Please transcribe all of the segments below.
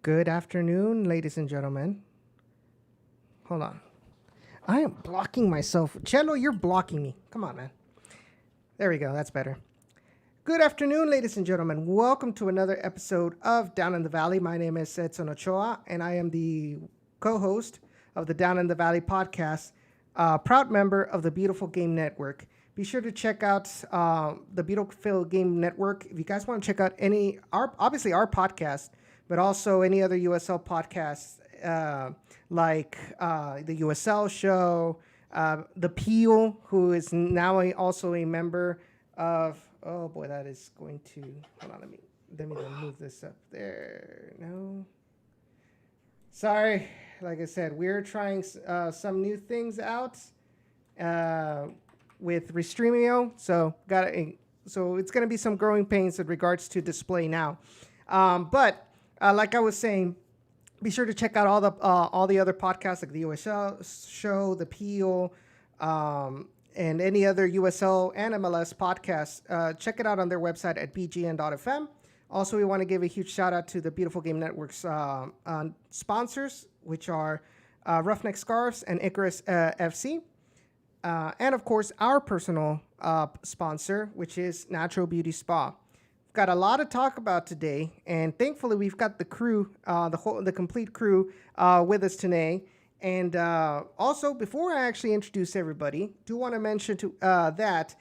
Good afternoon, ladies and gentlemen. Hold on. I am blocking myself. Cello, you're blocking me. Come on, man. There we go. That's better. Good afternoon, ladies and gentlemen. Welcome to another episode of Down in the Valley. My name is Edson Ochoa, and I am the co-host of the Down in the Valley podcast, proud member of the Beautiful Game Network. Be sure to check out the Beautiful Game Network if you guys want to check out obviously our podcast, but also any other USL podcasts like the USL show, the Peel, who is now also a member of. Oh boy, that is going to. Hold on, let me move this up there. No. Sorry, like I said, we're trying some new things out with Restreamio, so it's gonna be some growing pains in regards to display now. But like I was saying, be sure to check out all the other podcasts like the USL show, the Peel, and any other USL and MLS podcasts. Check it out on their website at bgn.fm. Also, we want to give a huge shout out to the Beautiful Game Network's sponsors, which are Roughneck Scarves and Icarus FC. And of course, our personal sponsor, which is Natural Beauty Spa. We've got a lot to talk about today, and thankfully, we've got the crew, the complete crew, with us today. And also, before I actually introduce everybody, do want to mention that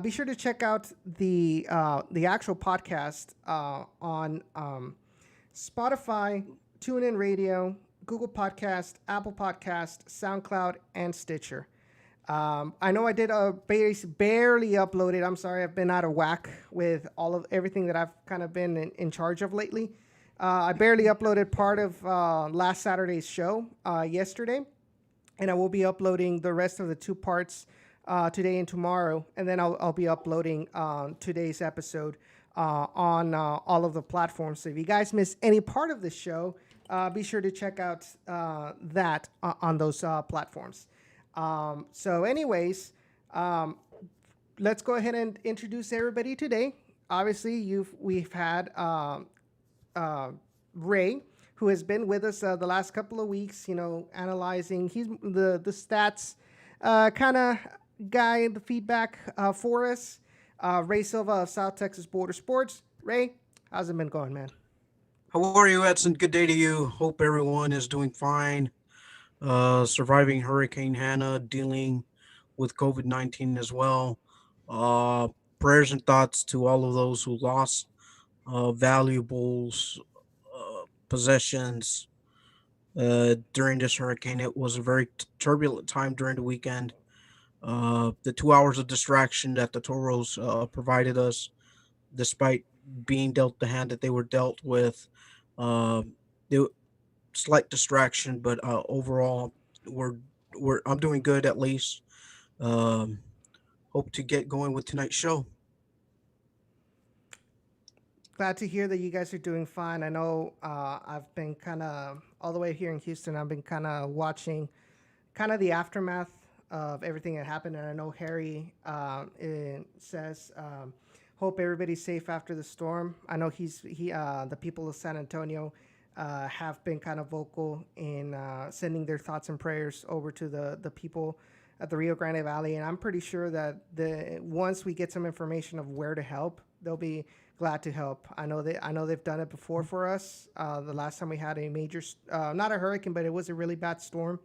be sure to check out the actual podcast on Spotify, TuneIn Radio, Google Podcast, Apple Podcast, SoundCloud, and Stitcher. I know I did barely upload it. I'm sorry, I've been out of whack with everything that I've kind of been in charge of lately. I barely uploaded part of last Saturday's show yesterday, and I will be uploading the rest of the two parts today and tomorrow, and then I'll be uploading today's episode on all of the platforms. So if you guys miss any part of the show, be sure to check out that on those platforms. So anyways, let's go ahead and introduce everybody today. Obviously, we've had Ray, who has been with us the last couple of weeks, analyzing he's the stats kind of guy, the feedback for us. Ray Silva of South Texas Border Sports. Ray, how's it been going, man? How are you, Edson? Good day to you. Hope everyone is doing fine. Surviving Hurricane Hannah, dealing with COVID-19 as well. Uh, Prayers and thoughts to all of those who lost valuables, possessions during this hurricane. It was a very turbulent time during the weekend. The 2 hours of distraction that the Toros provided us, despite being dealt the hand that they were dealt with, uh, they, slight distraction, but overall, we're I'm doing good at least. Um, Hope to get going with tonight's show. Glad to hear that you guys are doing fine. I know I've been kind of all the way here in Houston. I've been kind of watching kind of the aftermath of everything that happened. And I know Harry says, hope everybody's safe after the storm. I know the people of San Antonio have been kind of vocal in sending their thoughts and prayers over to the people at the Rio Grande Valley. And I'm pretty sure that once we get some information of where to help, they'll be glad to help. I know they've done it before for us. The last time we had a major, not a hurricane, but it was a really bad storm.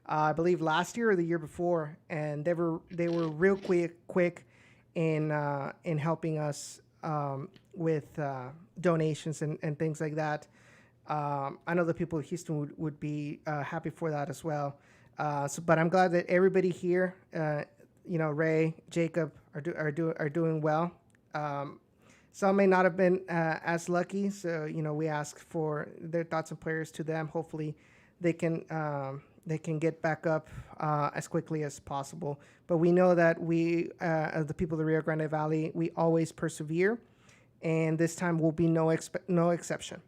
I believe last year or the year before, and they were real quick in helping us with donations and things like that. I know the people of Houston would be happy for that as well. But I'm glad that everybody here, Ray, Jacob, are doing well. Some may not have been as lucky, so we ask for their thoughts and prayers to them. Hopefully, they can get back up as quickly as possible. But we know that we, as the people of the Rio Grande Valley, we always persevere, and this time will be no exception.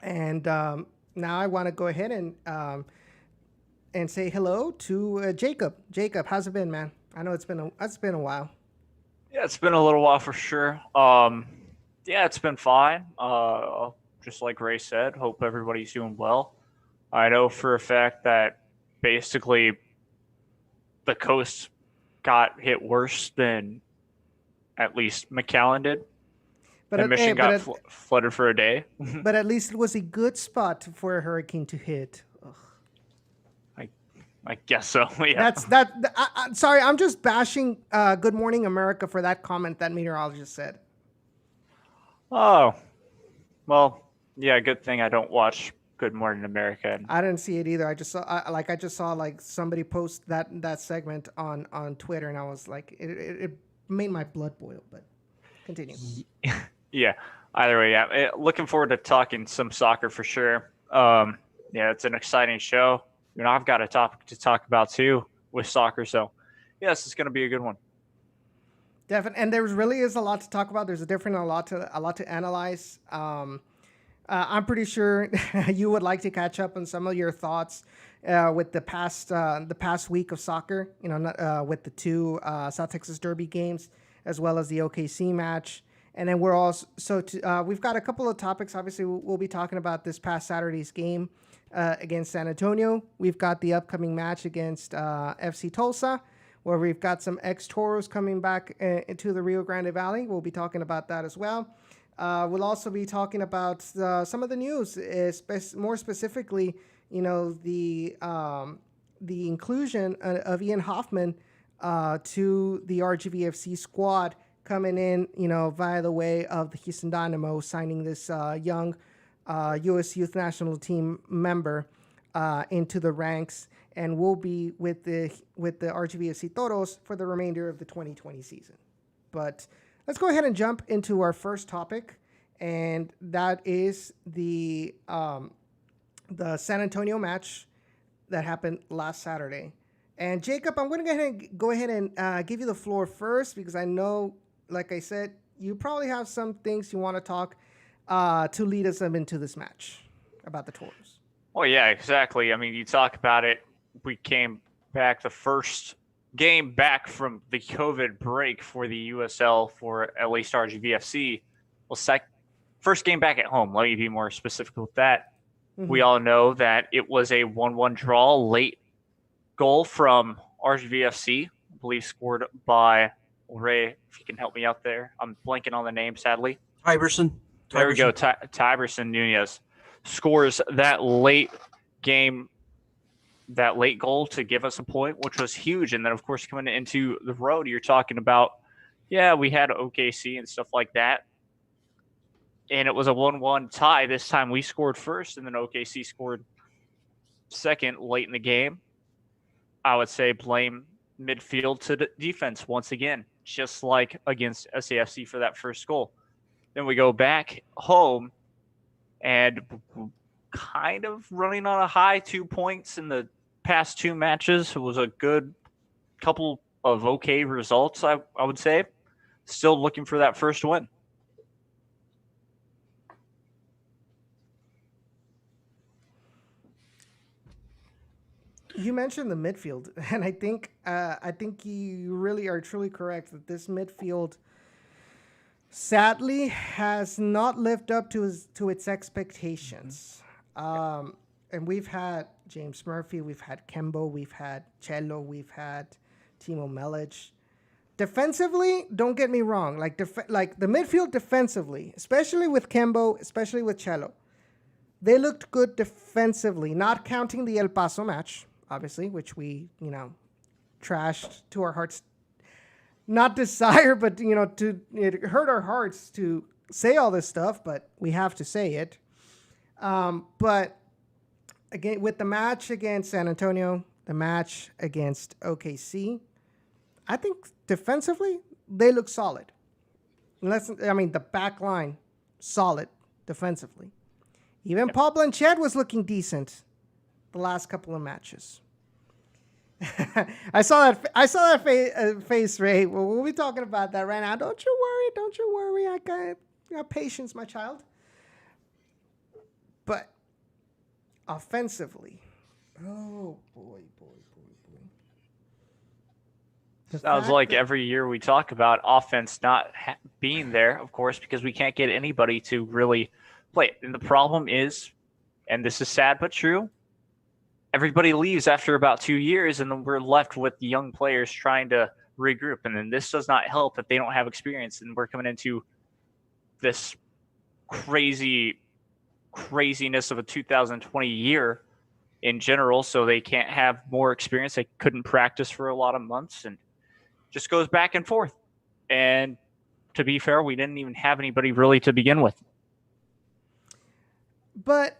And now I want to go ahead and say hello to Jacob. Jacob, how's it been, man? I know it's been a while. Yeah, it's been a little while for sure. Yeah, it's been fine. just like Ray said, hope everybody's doing well. I know for a fact that basically the coast got hit worse than at least McAllen did. But And Mission got flooded for a day. But at least it was a good spot for a hurricane to hit. Ugh. I guess so. Yeah. Sorry, I'm just bashing Good Morning America for that comment that meteorologist said. Oh, well, yeah. Good thing I don't watch Good Morning America. I didn't see it either. I just saw like somebody post that segment on Twitter, and I was like, it made my blood boil. But continue. Yeah. Either way, yeah. Looking forward to talking some soccer for sure. Yeah, it's an exciting show. I've got a topic to talk about too with soccer. So, yes, it's going to be a good one. Definitely, and there really is a lot to talk about. There's a lot to analyze. I'm pretty sure you would like to catch up on some of your thoughts with the past week of soccer. With the two South Texas Derby games as well as the OKC match. And then we've got a couple of topics. Obviously, we'll be talking about this past Saturday's game against San Antonio. We've got the upcoming match against FC Tulsa, where we've got some ex-Toros coming back into the Rio Grande Valley. We'll be talking about that as well. We'll also be talking about some of the news, more specifically, the inclusion of Ian Hoffman to the RGVFC squad, coming in, via the way of the Houston Dynamo, signing this young U.S. Youth National Team member into the ranks, and will be with the RGVFC Toros for the remainder of the 2020 season. But let's go ahead and jump into our first topic, and that is the San Antonio match that happened last Saturday. And Jacob, I'm going to go ahead and give you the floor first, because I know, like I said, you probably have some things you want to talk to lead us into this match about the Toros. Well, yeah, exactly. I mean, you talk about it. We came back the first game back from the COVID break for the USL for at least RGVFC. Well, first game back at home. Let me be more specific with that. Mm-hmm. We all know that it was a 1-1 draw, late goal from RGVFC, I believe scored by Ray, if you can help me out there. I'm blanking on the name, sadly. Tiberson. There we go. Tiberson Nunez scores that late goal to give us a point, which was huge. And then, of course, coming into the road, you're talking about, we had OKC and stuff like that. And it was a 1-1 tie. This time we scored first, and then OKC scored second late in the game. I would say blame midfield to the defense once again, just like against SAFC for that first goal. Then we go back home and kind of running on a high, 2 points in the past two matches. It was a good couple of okay results, I would say. Still looking for that first win. You mentioned the midfield, and I think you really are truly correct that this midfield sadly has not lived up to its expectations. And we've had James Murphy, we've had Kembo, we've had Cello, we've had Timo Melic. Defensively, don't get me wrong, like the midfield defensively, especially with Kembo, especially with Cello, they looked good defensively, not counting the El Paso match, obviously, which we, trashed to our hearts. Not desire, but, it hurt our hearts to say all this stuff, but we have to say it. But again, with the match against San Antonio, the match against OKC, I think defensively, they look solid. The back line, solid defensively. Even Paul Blanchet was looking decent the last couple of matches. I saw that face, Ray. We'll be talking about that right now. Don't you worry. I got patience, my child. But offensively, oh boy. Sounds like every year we talk about offense not being there, of course, because we can't get anybody to really play it. And the problem is, and this is sad but true, everybody leaves after about 2 years, and then we're left with the young players trying to regroup. And then this does not help if they don't have experience. And we're coming into this craziness of a 2020 year in general, so they can't have more experience. They couldn't practice for a lot of months, and just goes back and forth. And to be fair, we didn't even have anybody really to begin with. But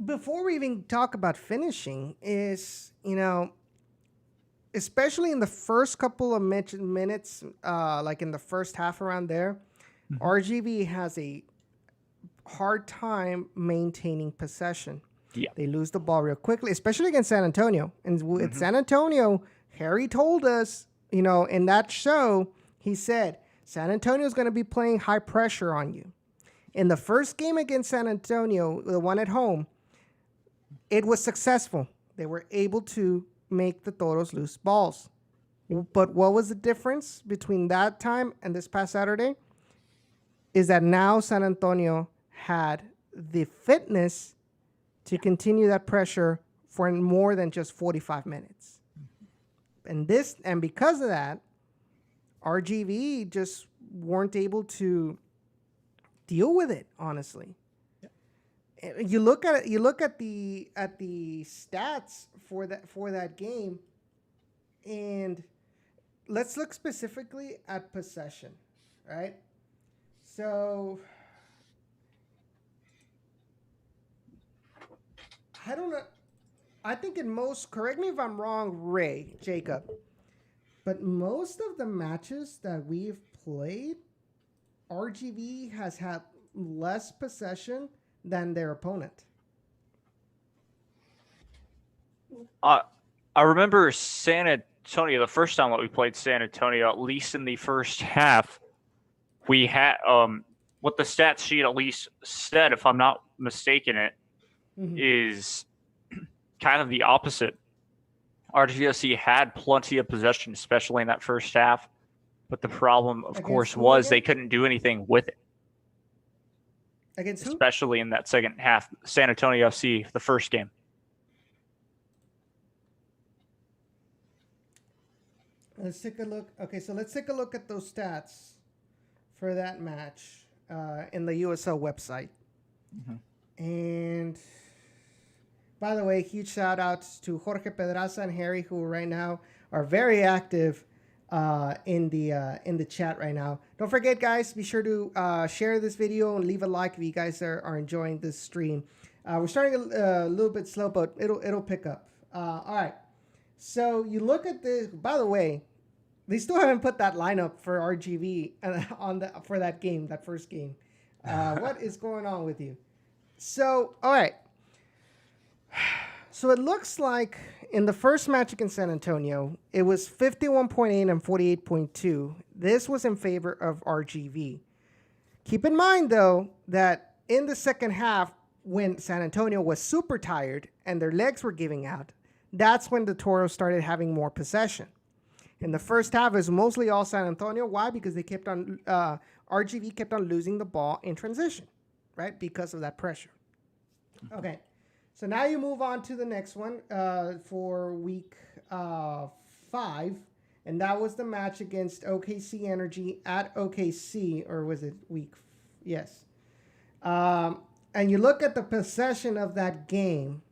before we even talk about finishing, is, especially in the first couple of minutes, like in the first half around there, RGV has a hard time maintaining possession. Yeah. They lose the ball real quickly, especially against San Antonio. And with San Antonio, Harry told us, in that show, he said, San Antonio is going to be playing high pressure on you. In the first game against San Antonio, the one at home, it was successful. They were able to make the Toros lose balls. But what was the difference between that time and this past Saturday? Is that now San Antonio had the fitness to continue that pressure for more than just 45 minutes. And because of that, RGV just weren't able to deal with it, honestly. You look at the stats for that game, and let's look specifically at possession, right? So I don't know. I think in most, correct me if I'm wrong, Jacob, but most of the matches that we've played, RGV has had less possession than their opponent. I remember San Antonio, the first time that we played San Antonio, at least in the first half, we had what the stats sheet at least said, if I'm not mistaken, is kind of the opposite. RGVFC had plenty of possession, especially in that first half. But the problem, of course, was they couldn't do anything with it. Against who? Especially in that second half, San Antonio FC, the first game. Let's take a look. Okay, so let's take a look at those stats for that match in the USL website. And by the way, huge shout outs to Jorge Pedraza and Harry, who right now are very active in the chat right now. Don't forget, guys, be sure to share this video and leave a like if you guys are enjoying this stream. We're starting a little bit slow, but it'll pick up. All right. So you look at this. By the way, they still haven't put that lineup for RGV for that game, that first game. What is going on with you? So, all right. So it looks like in the first match against San Antonio, it was 51.8 and 48.2. This was in favor of RGV. Keep in mind, though, that in the second half, when San Antonio was super tired and their legs were giving out, that's when the Toros started having more possession. In the first half, it was mostly all San Antonio. Why? Because they kept on RGV kept on losing the ball in transition, right? Because of that pressure. Okay. So now you move on to the next one for week 5, and that was the match against OKC Energy at OKC, or was it week? Yes. And you look at the possession of that game.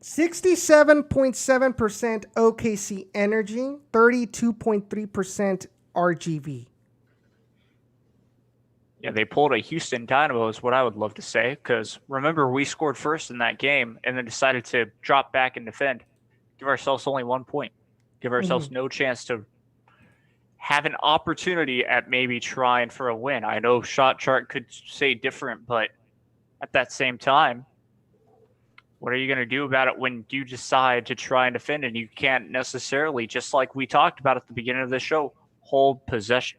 67.7% OKC Energy, 32.3% RGV. Yeah, they pulled a Houston Dynamo is what I would love to say, because remember, we scored first in that game and then decided to drop back and defend. Give ourselves only 1 point. Give ourselves no chance to have an opportunity at maybe trying for a win. I know Shot Chart could say different, but at that same time, what are you going to do about it when you decide to try and defend and you can't necessarily, just like we talked about at the beginning of the show, hold possession?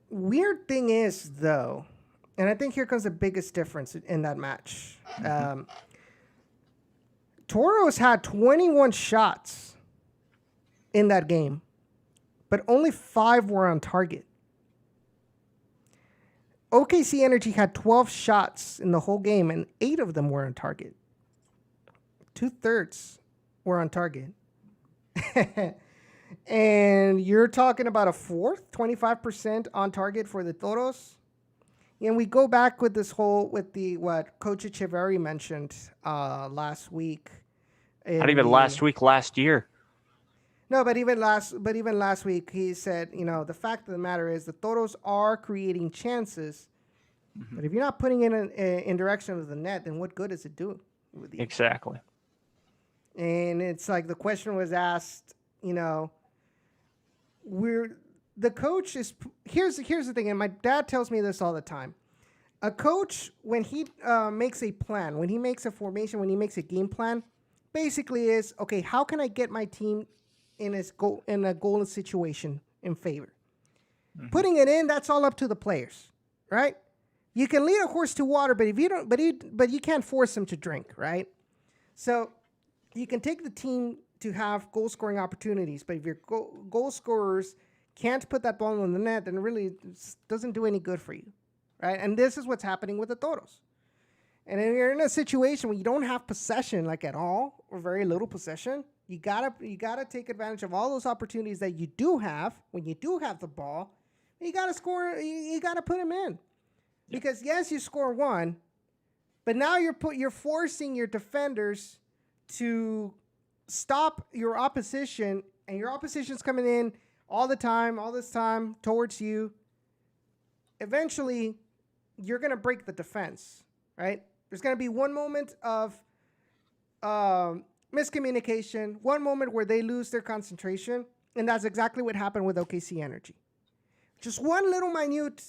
Weird thing is, though, and I think here comes the biggest difference in that match. Toros had 21 shots in that game. but only 5 were on target. OKC Energy had 12 shots in the whole game, and 8 of them were on target. 2/3 were on target. And you're talking about a fourth, 25% on target for the Toros. And we go back with this whole, with the, what Coach Echeverry mentioned last week. Not even last week, last year. No, but even last week, he said, the fact of the matter is the Toros are creating chances, but if you're not putting it in direction of the net, then what good is it doing with you? Exactly. And it's like the question was asked, the coach is, here's the thing, and my dad tells me this all the time. A coach, when he makes a plan, when he makes a formation, when he makes a game plan, basically is, okay, how can I get my team in a goal situation in favor? Putting it in, that's all up to the players, right? You can lead a horse to water, but if you don't, but you can't force him to drink, right? So you can take the team to have goal scoring opportunities, but if your goal scorers can't put that ball in the net, then it really doesn't do any good for you, right? And this is what's happening with the Toros. And if you're in a situation where you don't have possession, like at all, or very little possession, you gotta take advantage of all those opportunities that you do have when you do have the ball. You gotta score. You gotta put them in, because yes, you score one, but now you're forcing your defenders to stop your opposition, and your opposition's coming in all this time towards you. Eventually, you're gonna break the defense, right? There's gonna be one moment of miscommunication, one moment where they lose their concentration, and that's exactly what happened with OKC Energy. Just one little minute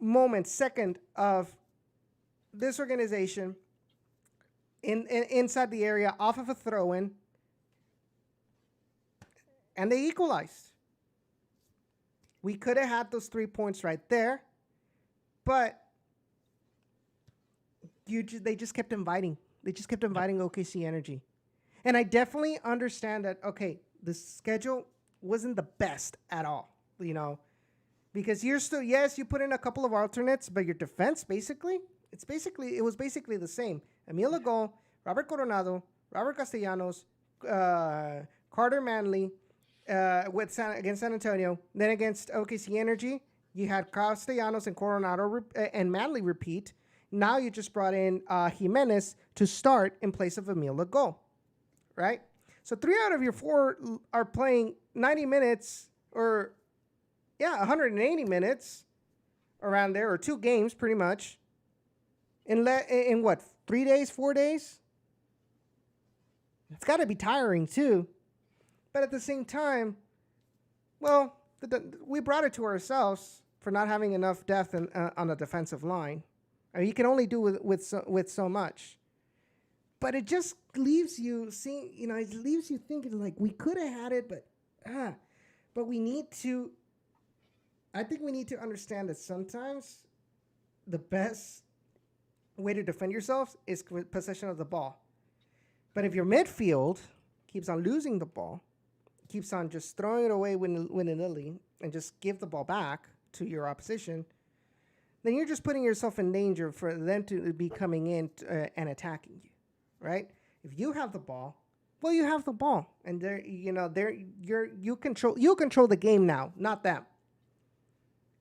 moment, second of disorganization inside the area, off of a throw-in, and they equalized. We could have had those 3 points right there, but they just kept inviting. They just kept inviting OKC Energy. And I definitely understand that, okay, the schedule wasn't the best at all, because you're still, yes, you put in a couple of alternates, but your defense it was basically the same. Emil Legault, Robert Coronado, Robert Castellanos, Carter Manley, against San Antonio. Then against OKC Energy, you had Castellanos and Coronado and Manley repeat. Now you just brought in Jimenez to start in place of Emil Legault, right? So 3 out of your 4 are playing 90 minutes or, 180 minutes around there, or 2 games pretty much. In what, 3 days, 4 days? It's got to be tiring too. But at the same time, well, we brought it to ourselves for not having enough depth on the defensive line. I mean, you can only do with so much. But it just leaves you seeing, it leaves you thinking like we could have had it, but we need to. I think we need to understand that sometimes the best way to defend yourselves is with possession of the ball. But if your midfield keeps on losing the ball, keeps on just throwing it away willy-nilly, and just give the ball back to your opposition, then you're just putting yourself in danger for them to be coming in and attacking you, right? If you have the ball, well, you have the ball, and you control the game now, not them.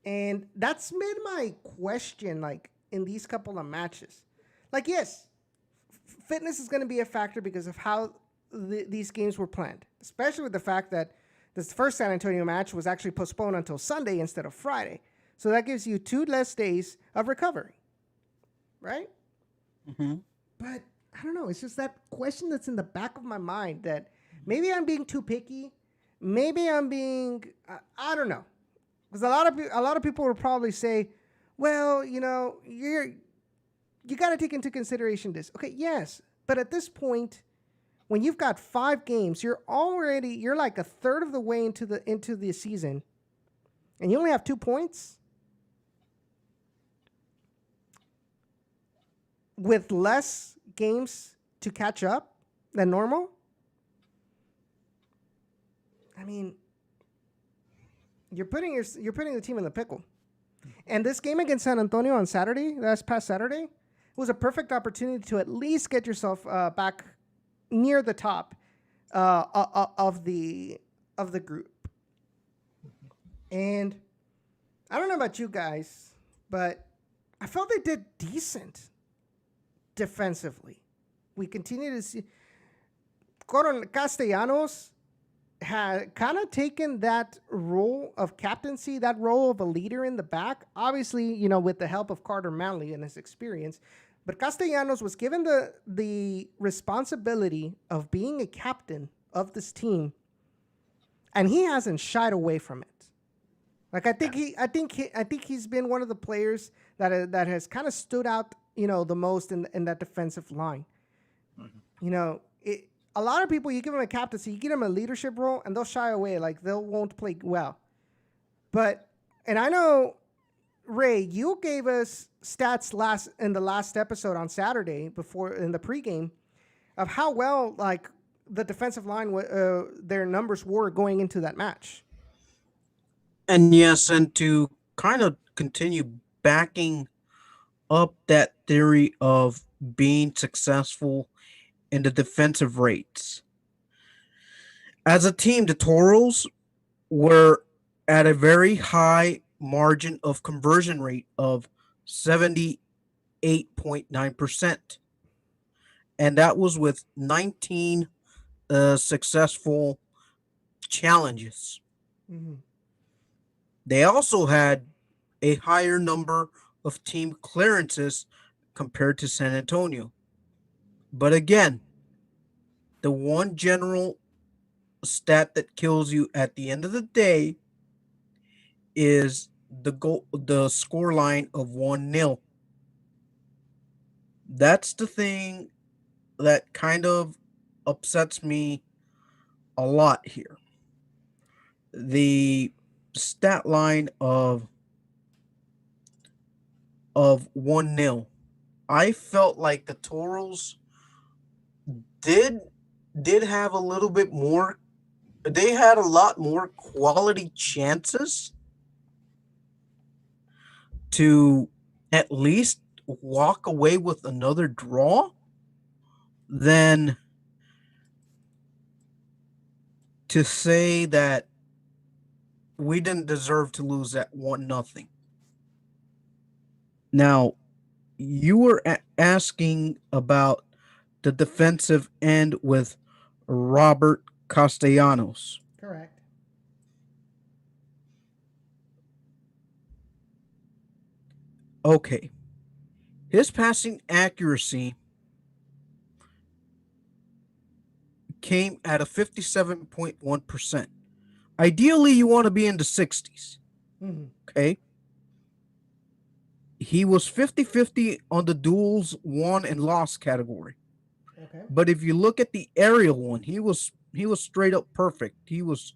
And that's made my question, like, in these couple of matches. Like, yes, fitness is going to be a factor because of how these games were planned, especially with the fact that this first San Antonio match was actually postponed until Sunday instead of Friday. So that gives you 2 less days of recovery, right? Mm-hmm. But I don't know. It's just that question that's in the back of my mind that maybe I'm being too picky. Maybe I'm being, I don't know. Because a lot of people will probably say, well, you got to take into consideration this. Okay, yes. But at this point, when you've got 5 games, you're like a third of the way into the season, and you only have 2 points with less games to catch up than normal. I mean, you're putting the team in the pickle. And this game against San Antonio on Saturday, last past Saturday, was a perfect opportunity to at least get yourself back near the top of the group. And I don't know about you guys, but I felt they did decent defensively. We continue to see Castellanos had kind of taken that role of captaincy, that role of a leader in the back, obviously, with the help of Carter Manley and his experience. But Castellanos was given the responsibility of being a captain of this team, and he hasn't shied away from it. Like I think he's been one of the players that has kind of stood out, the most in that defensive line. Mm-hmm. A lot of people, you give them a captaincy, you give them a leadership role, and they'll shy away, like they won't play well. And I know, Ray, you gave us stats in the last episode on Saturday in the pregame of how well like the defensive line their numbers were going into that match. And yes, and to kind of continue backing up that theory of being successful in the defensive rates. As a team, the Toros were at a very high margin of conversion rate of 78.9%. And that was with 19 successful challenges. Mm-hmm. They also had a higher number of team clearances compared to San Antonio. But again, the one general stat that kills you at the end of the day is the score line of 1-0. That's the thing that kind of upsets me a lot here. The stat line of 1-0. I felt like the Toros did have a little bit more. They had a lot more quality chances to at least walk away with another draw than to say that we didn't deserve to lose that 1-0. Now, you were asking about the defensive end with Robert Castellanos. Correct. Okay. His passing accuracy came at a 57.1%. Ideally, you want to be in the 60s. Mm-hmm. Okay. He was 50-50 on the duels won and lost category. Okay. But if you look at the aerial one, he was straight up perfect. He was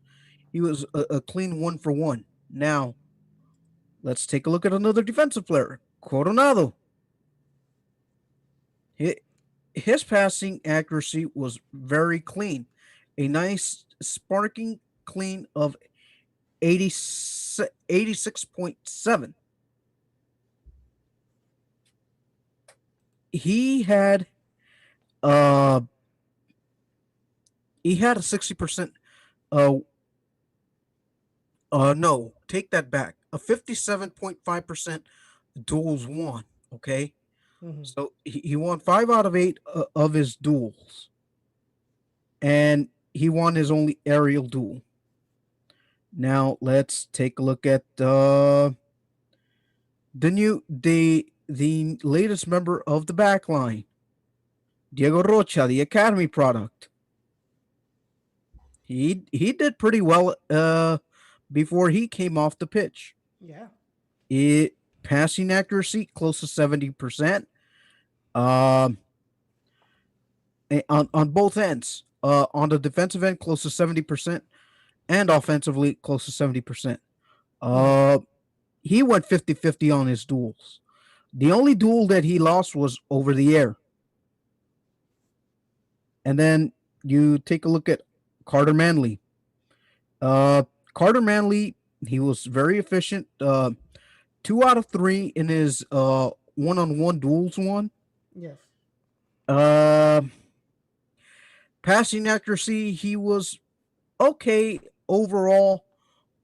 a clean 1-for-1. Now, let's take a look at another defensive player, Coronado. His passing accuracy was very clean. A nice sparking clean of 86.7. He had a 60%. No, take that back. A 57.5% duels won. Okay. Mm-hmm. So he won 5 out of 8 of his duels, and he won his only aerial duel. Now let's take a look at the latest member of the back line, Diego Rocha, the academy product. He did pretty well before he came off the pitch. Yeah. Passing accuracy close to 70%. On both ends. On the defensive end, close to 70%, and offensively, close to 70%. He went 50-50 on his duels. The only duel that he lost was over the air. And then you take a look at Carter Manley. Carter Manley He was very efficient. 2 out of 3 in his one-on-one duels won. Yes. Passing accuracy, he was okay overall.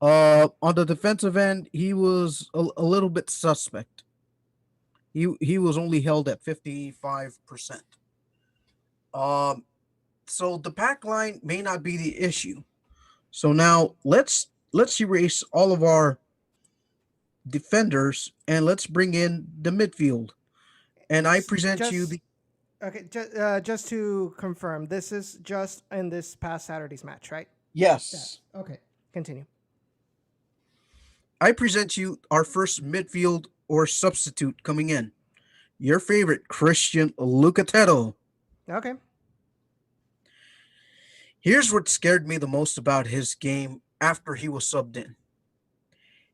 On the defensive end, he was a little bit suspect. He was only held at 55%. So the pack line may not be the issue. So now let's erase all of our defenders and let's bring in the midfield. And I present you the Okay, just to confirm, this is just in this past Saturday's match, right? yes. Yeah. Okay, continue. I present you our first midfield or substitute coming in. Your favorite, Christian Lucatello. Okay. Here's what scared me the most about his game after he was subbed in.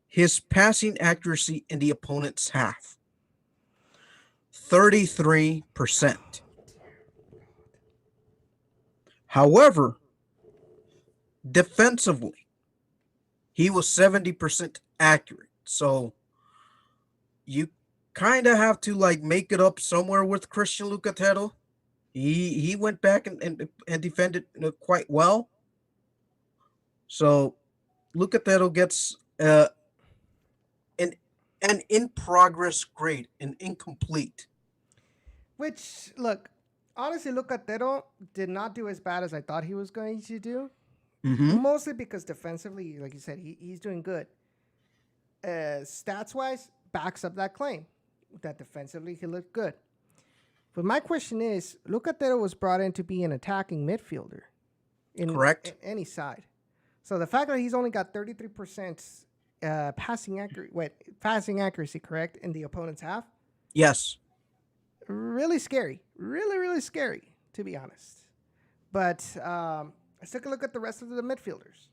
His passing accuracy in the opponent's half. 33%. However, defensively, he was 70% accurate. So you kind of have to like make it up somewhere with Christian Lucatello. He went back and defended quite well. So Lucatello gets an in progress grade, an incomplete. Which, look, honestly, Lucatero did not do as bad as I thought he was going to do. Mm-hmm. Mostly because defensively, like you said, he's doing good. Stats wise, backs up that claim that defensively he looked good. But my question is, Lucatero was brought in to be an attacking midfielder. Correct. In any side. So the fact that he's only got 33% passing accuracy, correct, in the opponent's half, Yes. really scary. Really, really scary, to be honest. But let's take a look at the rest of the midfielders.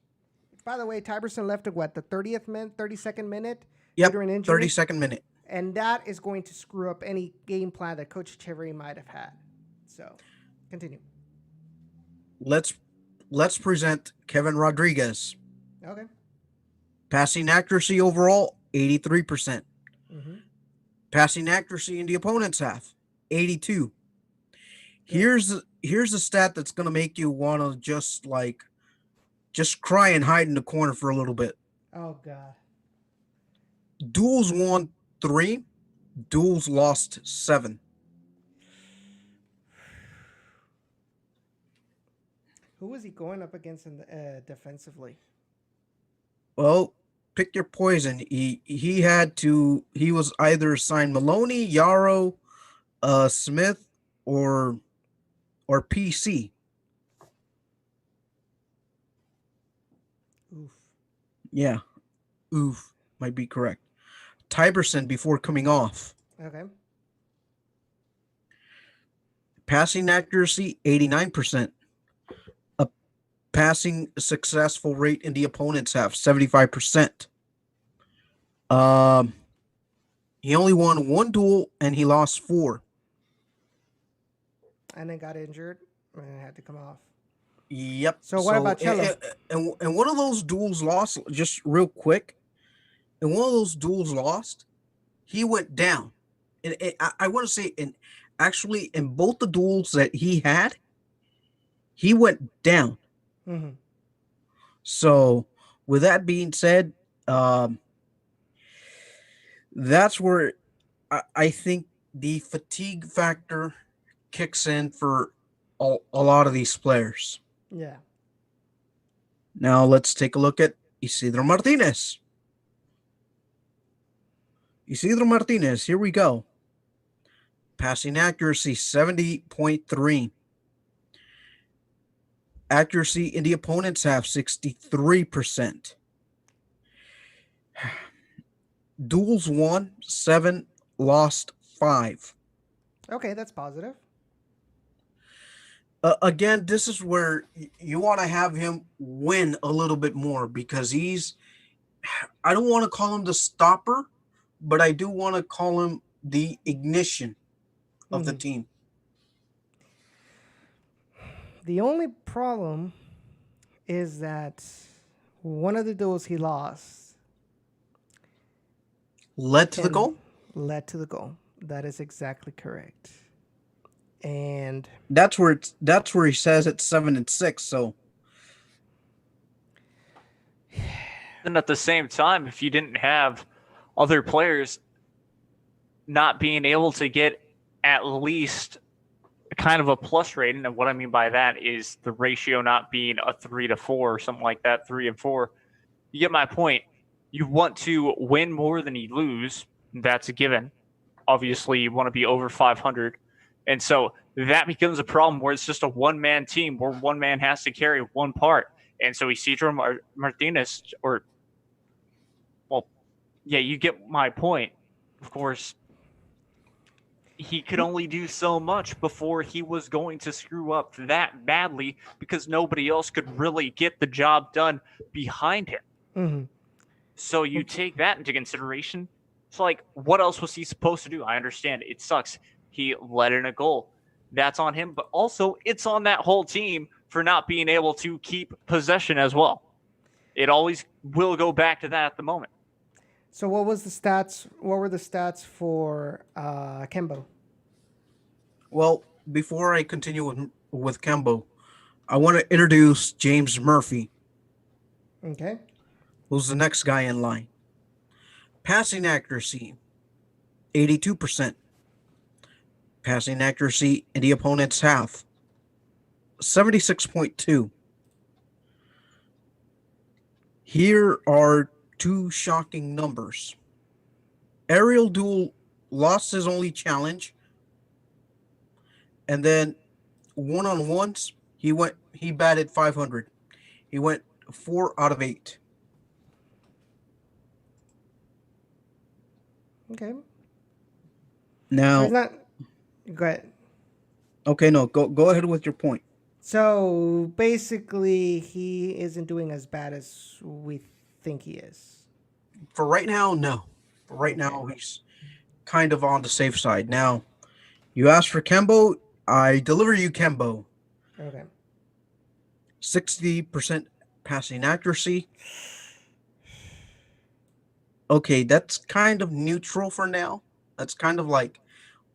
By the way, Tyberson left at what, the 32nd minute? Yep. Due to an injury? 32nd minute. And that is going to screw up any game plan that Coach Echeverry might have had. So, continue. Let's present Kevin Rodriguez. Okay. Passing accuracy overall, 83%. Mm-hmm. Passing accuracy in the opponent's half, 82. Here's a stat that's gonna make you want to just cry and hide in the corner for a little bit. Oh God. Duels won 3, duels lost 7. Who was he going up against in the, defensively? Well, pick your poison. He was either assigned Maloney, Yarrow, Smith, or PC. Oof. Yeah. Oof might be correct. Tyberson before coming off. Okay. Passing accuracy, 89%. A passing successful rate in the opponent's half, 75%. He only won 1 duel and he lost 4. And then got injured and had to come off. Yep. So what about Cello? And one of those duels lost, just real quick, and one of those duels lost, he went down. And I want to say, actually, in both the duels that he had, he went down. Mm-hmm. So, with that being said, that's where I think the fatigue factor kicks in for a lot of these players. Yeah. Now, let's take a look at Isidro Martinez. Isidro Martinez, here we go. Passing accuracy, 70.3. Accuracy in the opponent's half, 63%. Duels won 7, lost 5. Okay, that's positive. Again, this is where you want to have him win a little bit more because I don't want to call him the stopper, but I do want to call him the ignition of the team. The only problem is that one of the duels he lost led to the goal. Led to the goal. That is exactly correct. And that's where he says it's 7-6. So, and at the same time, if you didn't have other players not being able to get at least kind of a plus rating, and what I mean by that is the ratio not being a 3-4 or something like that, 3 and 4. You get my point. You want to win more than you lose. That's a given. Obviously, you want to be over 500. And so that becomes a problem where it's just a one-man team where one man has to carry one part. And so Isidro Martinez, you get my point. Of course, he could only do so much before he was going to screw up that badly because nobody else could really get the job done behind him. Mm-hmm. So you take that into consideration. It's like, what else was he supposed to do? I understand. It sucks. He let in a goal. That's on him. But also, it's on that whole team for not being able to keep possession as well. It always will go back to that at the moment. So what were the stats for Kembo? Well, before I continue with Kembo, I want to introduce James Murphy. Okay. Who's the next guy in line? Passing accuracy, 82%. Passing accuracy in the opponent's half, 76.2. Here are two shocking numbers. Aerial duel lost his only challenge. And then one-on-ones, he batted 500. He went 4 out of 8. Okay. Now, go ahead. Okay, no, go ahead with your point. So basically, he isn't doing as bad as we think he is. For right now, no. For right now, he's kind of on the safe side. Now, you asked for Kembo, I deliver you Kembo. Okay. 60% passing accuracy. Okay, that's kind of neutral for now. That's kind of like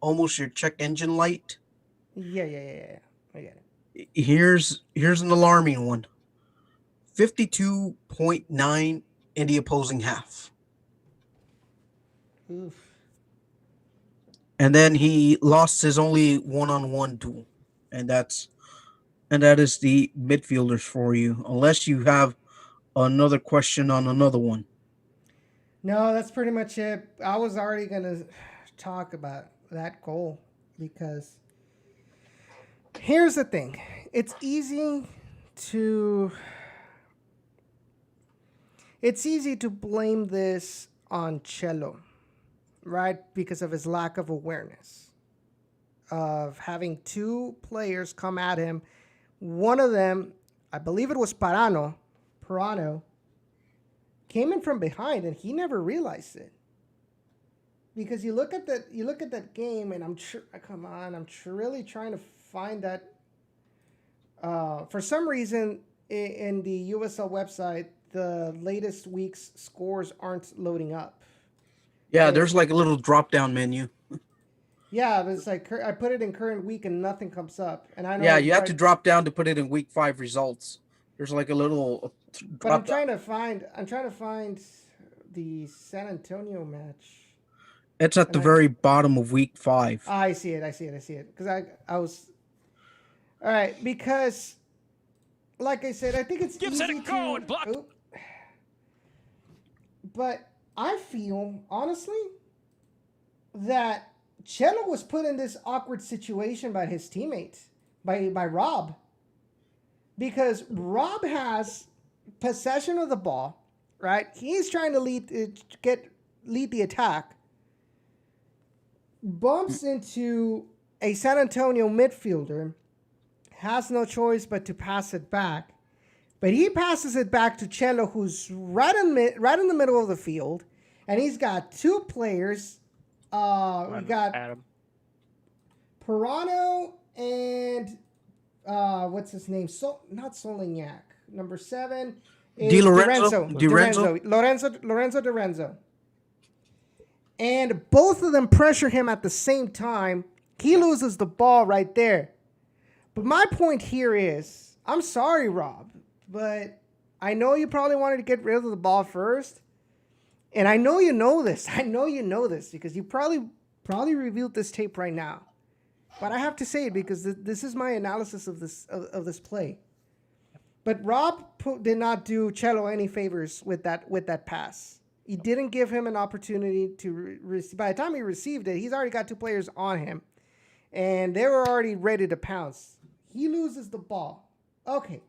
almost your check engine light. Yeah. I get it. Here's an alarming one. 52.9 in the opposing half. Oof. And then he lost his only one-on-one duel. And that is the midfielders for you, unless you have another question on another one. No, that's pretty much it. I was already going to talk about that goal because here's the thing. It's easy to blame this on Cello, right? Because of his lack of awareness of having two players come at him. One of them, I believe it was Parano, came in from behind and he never realized it. Because you look at that game, and I'm really trying to find that. For some reason, in the USL website, the latest week's scores aren't loading up. Yeah, there's like a little drop-down menu. Yeah, it's like I put it in current week and nothing comes up. And I know. Yeah, you have to drop down to put it in week 5 results. There's like a little. But I'm trying to find the San Antonio match. It's at the very bottom of week 5. I see it. Because I was. All right, because, like I said, I think it's easy to go and block. But I feel honestly that Cello was put in this awkward situation by his teammate, by Rob, because Rob has possession of the ball, right? He's trying to lead the attack. Bumps into a San Antonio midfielder, has no choice but to pass it back. But he passes it back to Cello, who's right in the middle of the field, and he's got two players. We got Adam Parano and what's his name? Not Solignac. Number 7 is Lorenzo. Lorenzo Di Renzo. and both of them pressure him at the same time. He loses the ball right there. But my point here is, I'm sorry, Rob, but I know you probably wanted to get rid of the ball first. And I know you know this. I know you know this because you probably reviewed this tape right now. But I have to say it because this is my analysis of this play. But Rob did not do Cello any favors with that pass. He didn't give him an opportunity to receive. By the time he received it, he's already got two players on him. And they were already ready to pounce. He loses the ball. Okay.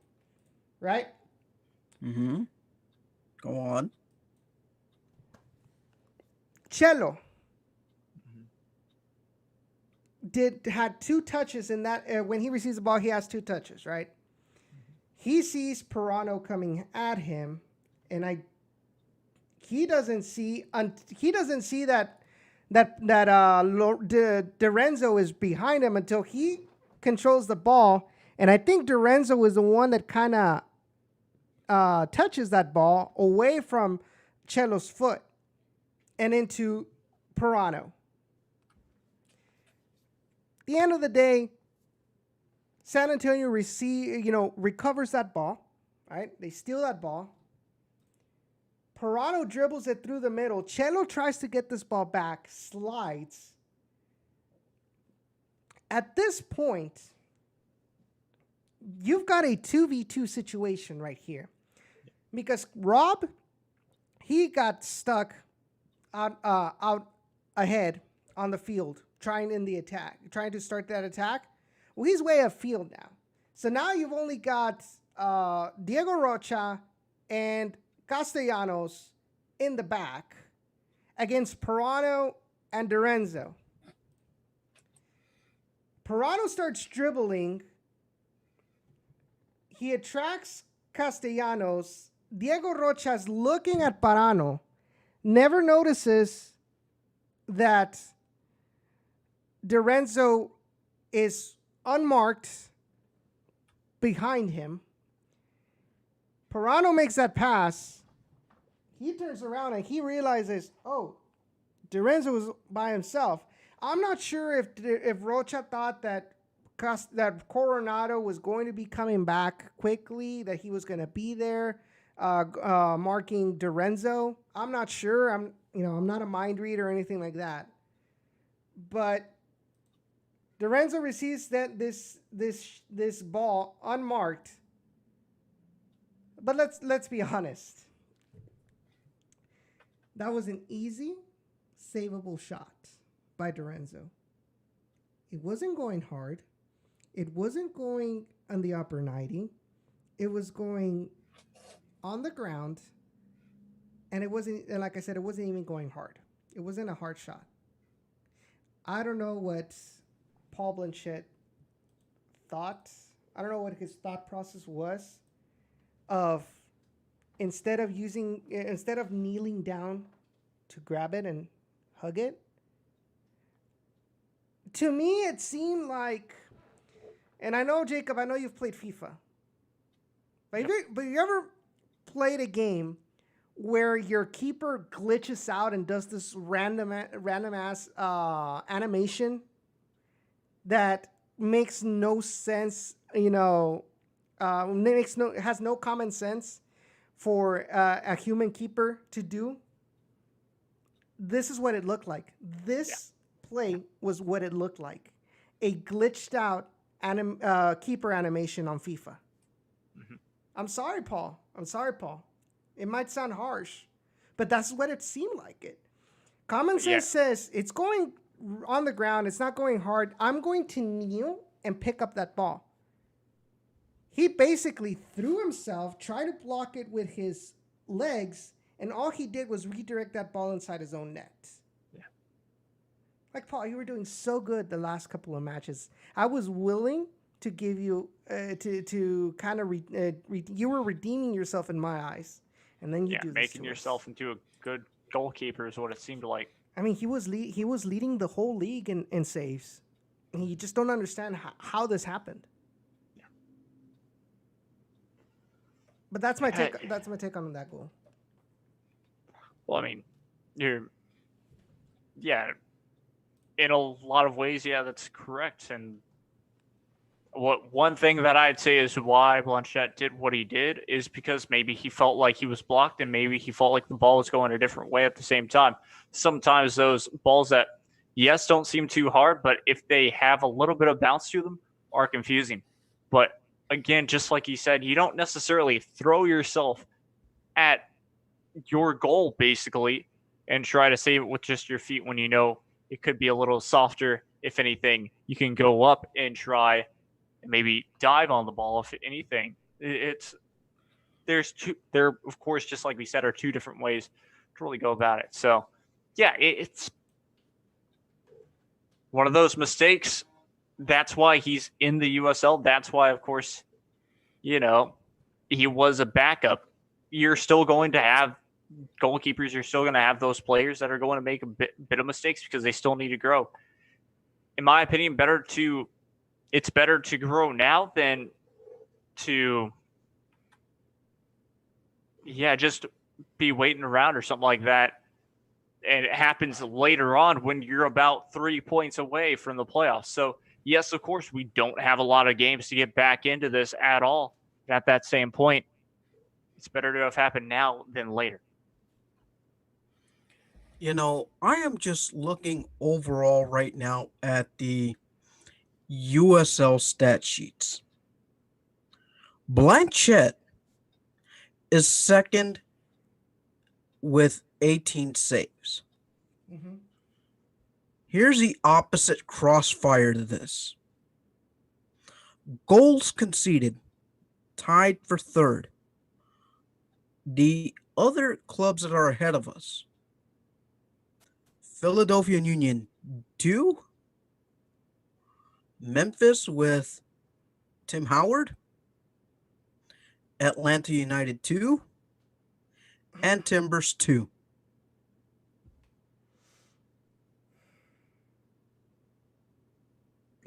Right? Mm-hmm. Go on. Cello had two touches in that. When he receives the ball, he has two touches, right? He sees Pirano coming at him, and he doesn't see that Dorenzo is behind him until he controls the ball, and I think Dorenzo is the one that kind of touches that ball away from Cello's foot and into Pirano. At the end of the day, San Antonio recovers that ball, right? They steal that ball. Pirano dribbles it through the middle. Cello tries to get this ball back, slides. At this point, you've got a 2v2 situation right here. Because Rob, he got stuck out ahead on the field, trying to start that attack. Well, he's way upfield now. So now you've only got Diego Rocha and Castellanos in the back against Pirano and Dorenzo. Pirano starts dribbling. He attracts Castellanos. Diego Rocha's looking at Pirano, never notices that Dorenzo is unmarked behind him. Pirano makes that pass. He turns around and he realizes, oh, Dorenzo was by himself. I'm not sure if Rocha thought that Coronado was going to be coming back quickly, that he was going to be there, marking Dorenzo. I'm not sure. I'm not a mind reader or anything like that. But Dorenzo receives this ball unmarked. But let's be honest. That was an easy, savable shot by Dorenzo. It wasn't going hard. It wasn't going on the upper 90. It was going on the ground. And it wasn't, and like I said, it wasn't even going hard. It wasn't a hard shot. I don't know what Paul Blanchett thought. I don't know what his thought process was of instead of kneeling down to grab it and hug it. To me, it seemed like, and I know, Jacob, I know you've played FIFA. But you ever played a game where your keeper glitches out and does this random ass animation that makes no sense, has no common sense for a human keeper to do? This is what it looked like. This play was what it looked like. A glitched out keeper animation on FIFA. Mm-hmm. I'm sorry, Paul. It might sound harsh, but that's what it seemed like it. Common sense says it's going on the ground. It's not going hard. I'm going to kneel and pick up that ball. He basically threw himself, tried to block it with his legs, and all he did was redirect that ball inside his own net. Yeah. Like, Paul, you were doing so good the last couple of matches. I was willing to give you, to kind of, you were redeeming yourself in my eyes. And then you do this making yourself into a good goalkeeper is what it seemed like. I mean, he was leading the whole league in saves. And you just don't understand how this happened. Yeah. But that's my take. That's my take on that goal. Well, I mean, yeah, in a lot of ways, yeah, that's correct. And one thing that I'd say is why Blanchette did what he did is because maybe he felt like he was blocked and maybe he felt like the ball was going a different way at the same time. Sometimes those balls that, yes, don't seem too hard, but if they have a little bit of bounce to them, are confusing. But again, just like he said, you don't necessarily throw yourself at your goal, basically, and try to save it with just your feet when you know it could be a little softer. If anything, you can go up and try and maybe dive on the ball. If anything, there of course, just like we said, are two different ways to really go about it. So yeah, it's one of those mistakes. That's why he's in the USL. That's why, of course, he was a backup. You're still going to have goalkeepers. You're still going to have those players that are going to make a bit of mistakes because they still need to grow. In my opinion, it's better to grow now than to, just be waiting around or something like that. And it happens later on when you're about 3 points away from the playoffs. So, yes, of course, we don't have a lot of games to get back into this at all. At that same point, it's better to have happened now than later. I am just looking overall right now at the USL stat sheets. Blanchette is second with 18 saves. Mm-hmm. Here's the opposite crossfire to this. Goals conceded, tied for third. The other clubs that are ahead of us: Philadelphia Union 2, Memphis with Tim Howard, Atlanta United 2, and Timbers 2.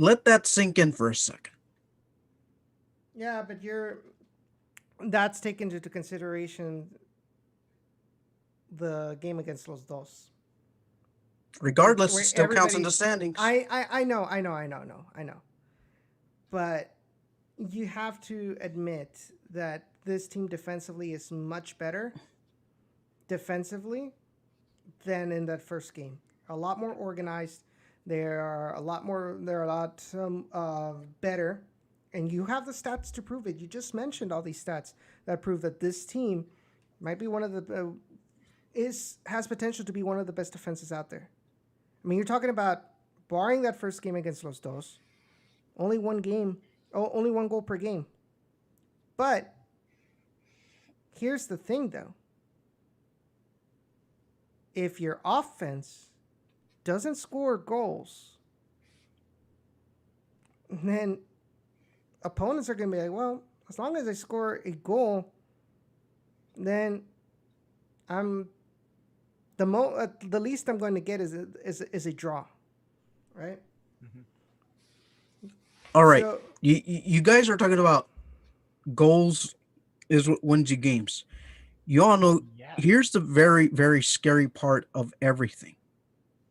Let that sink in for a second. Yeah, but that's taken into consideration the game against Los Dos. Regardless, Where it still counts in everybody- the standings. I know. But you have to admit that this team defensively is much better defensively than in that first game. A lot more organized. They're a lot better. And you have the stats to prove it. You just mentioned all these stats that prove that this team might be one of the has potential to be one of the best defenses out there. I mean, you're talking about, barring that first game against Los Dos, only one goal per game. But here's the thing, though. If your offense doesn't score goals, then opponents are going to be like, well, as long as I score a goal, then the least I'm going to get is a draw, right? Mm-hmm. All right, So, you guys are talking about goals is what wins you games. You all know. Yeah. Here's the very, very scary part of everything.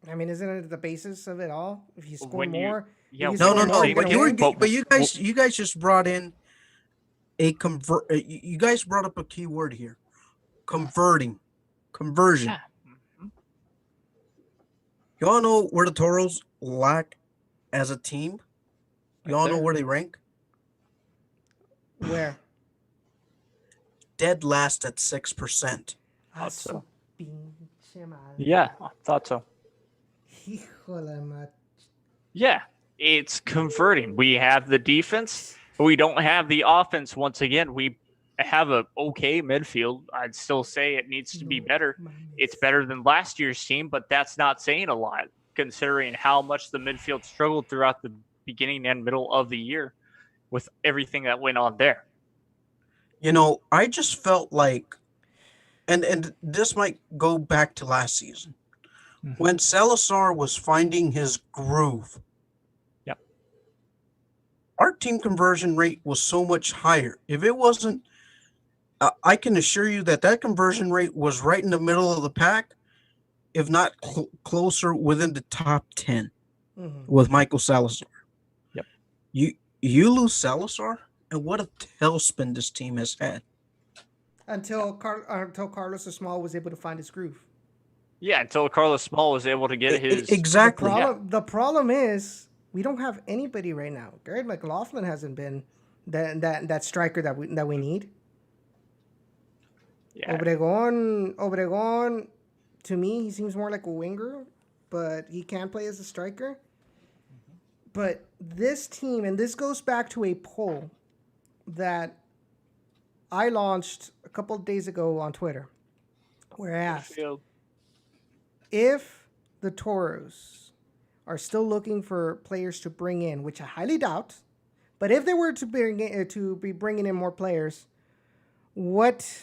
I mean, isn't it the basis of it all? If you score When you- more, yeah, if you No, score no, more, no. you're But gonna you were, win. but you guys just brought in a convert. You guys brought up a key word here: conversion. Yeah. Mhm. You all know where the Toros lack as a team. You all know there. where they rank? Where? Dead last at 6%. Thought so. Pinche madre. Yeah, I thought so. Híjole, madre. Yeah, it's converting. We have the defense, but we don't have the offense. Once again, we have a okay midfield. I'd still say it needs to be better. It's better than last year's team, but that's not saying a lot considering how much the midfield struggled throughout the beginning and middle of the year with everything that went on there. I just felt like, and this might go back to last season, when Salazar was finding his groove. Yep. Our team conversion rate was so much higher. If it wasn't, I can assure you that conversion rate was right in the middle of the pack. if not closer, within the top 10 Mm-hmm. with Michael Salazar. Yep. You lose Salazar, and what a tailspin this team has had. Until Carlos Small was able to find his groove. Yeah, until Carlos Small was able to get his exactly. The problem is we don't have anybody right now. Garrett McLaughlin hasn't been that striker that we need. Yeah. Obregon, to me, he seems more like a winger, but he can play as a striker. But this team, and this goes back to a poll that I launched a couple of days ago on Twitter, where I asked Midfield. if the Toros are still looking for players to bring in, which I highly doubt, but if they were to be bringing in more players, what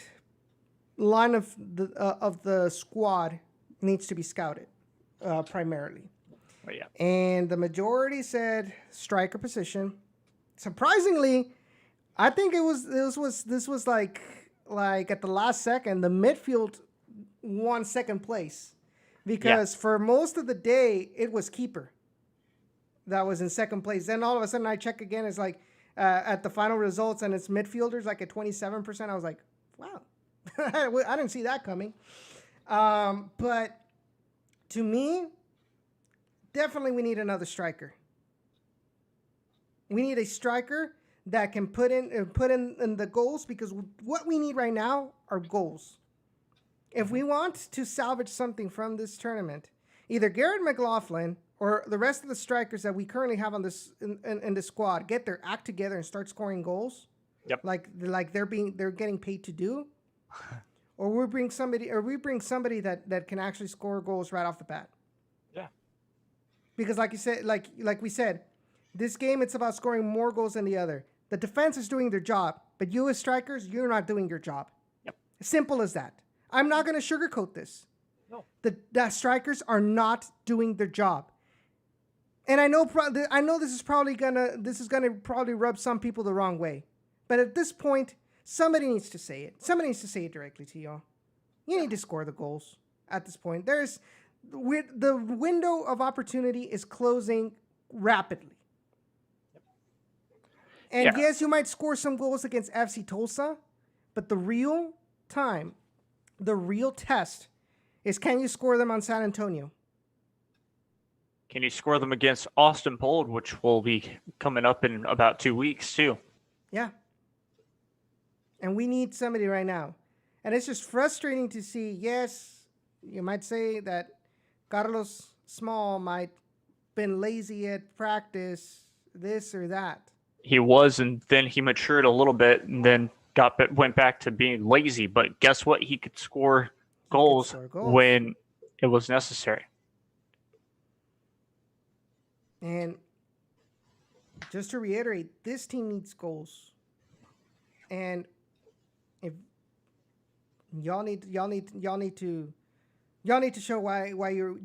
line of the squad needs to be scouted primarily? Oh, yeah. And the majority said striker position. Surprisingly, I think this was like at the last second, the midfield won second place, because for most of the day it was keeper that was in second place. Then all of a sudden I check again, it's like at the final results, and it's midfielders like at 27%. I was like, wow, I didn't see that coming. But to me, definitely we need another striker. We need a striker that can put in the goals, because what we need right now are goals. If we want to salvage something from this tournament, either Garrett McLaughlin or the rest of the strikers that we currently have on this in the squad get their act together and start scoring goals. Yep. Like they're getting paid to do, or we bring somebody that can actually score goals right off the bat. Yeah. Because like you said, like we said, this game, it's about scoring more goals than the other. The defense is doing their job, but you as strikers, you're not doing your job. Yep. Simple as that. I'm not going to sugarcoat this. No. The strikers are not doing their job. And I know this is gonna probably rub some people the wrong way. But at this point, somebody needs to say it. Somebody needs to say it directly to y'all. You need to score the goals at this point. The window of opportunity is closing rapidly. And yes, you might score some goals against FC Tulsa, but the real test is, can you score them on San Antonio? Can you score them against Austin Pold, which will be coming up in about 2 weeks too? Yeah. And we need somebody right now. And it's just frustrating to see, yes, you might say that Carlos Small might been lazy at practice, this or that. He was, and then he matured a little bit, and then went back to being lazy. But guess what? He could score goals when it was necessary. And just to reiterate, this team needs goals. And if y'all need to show why you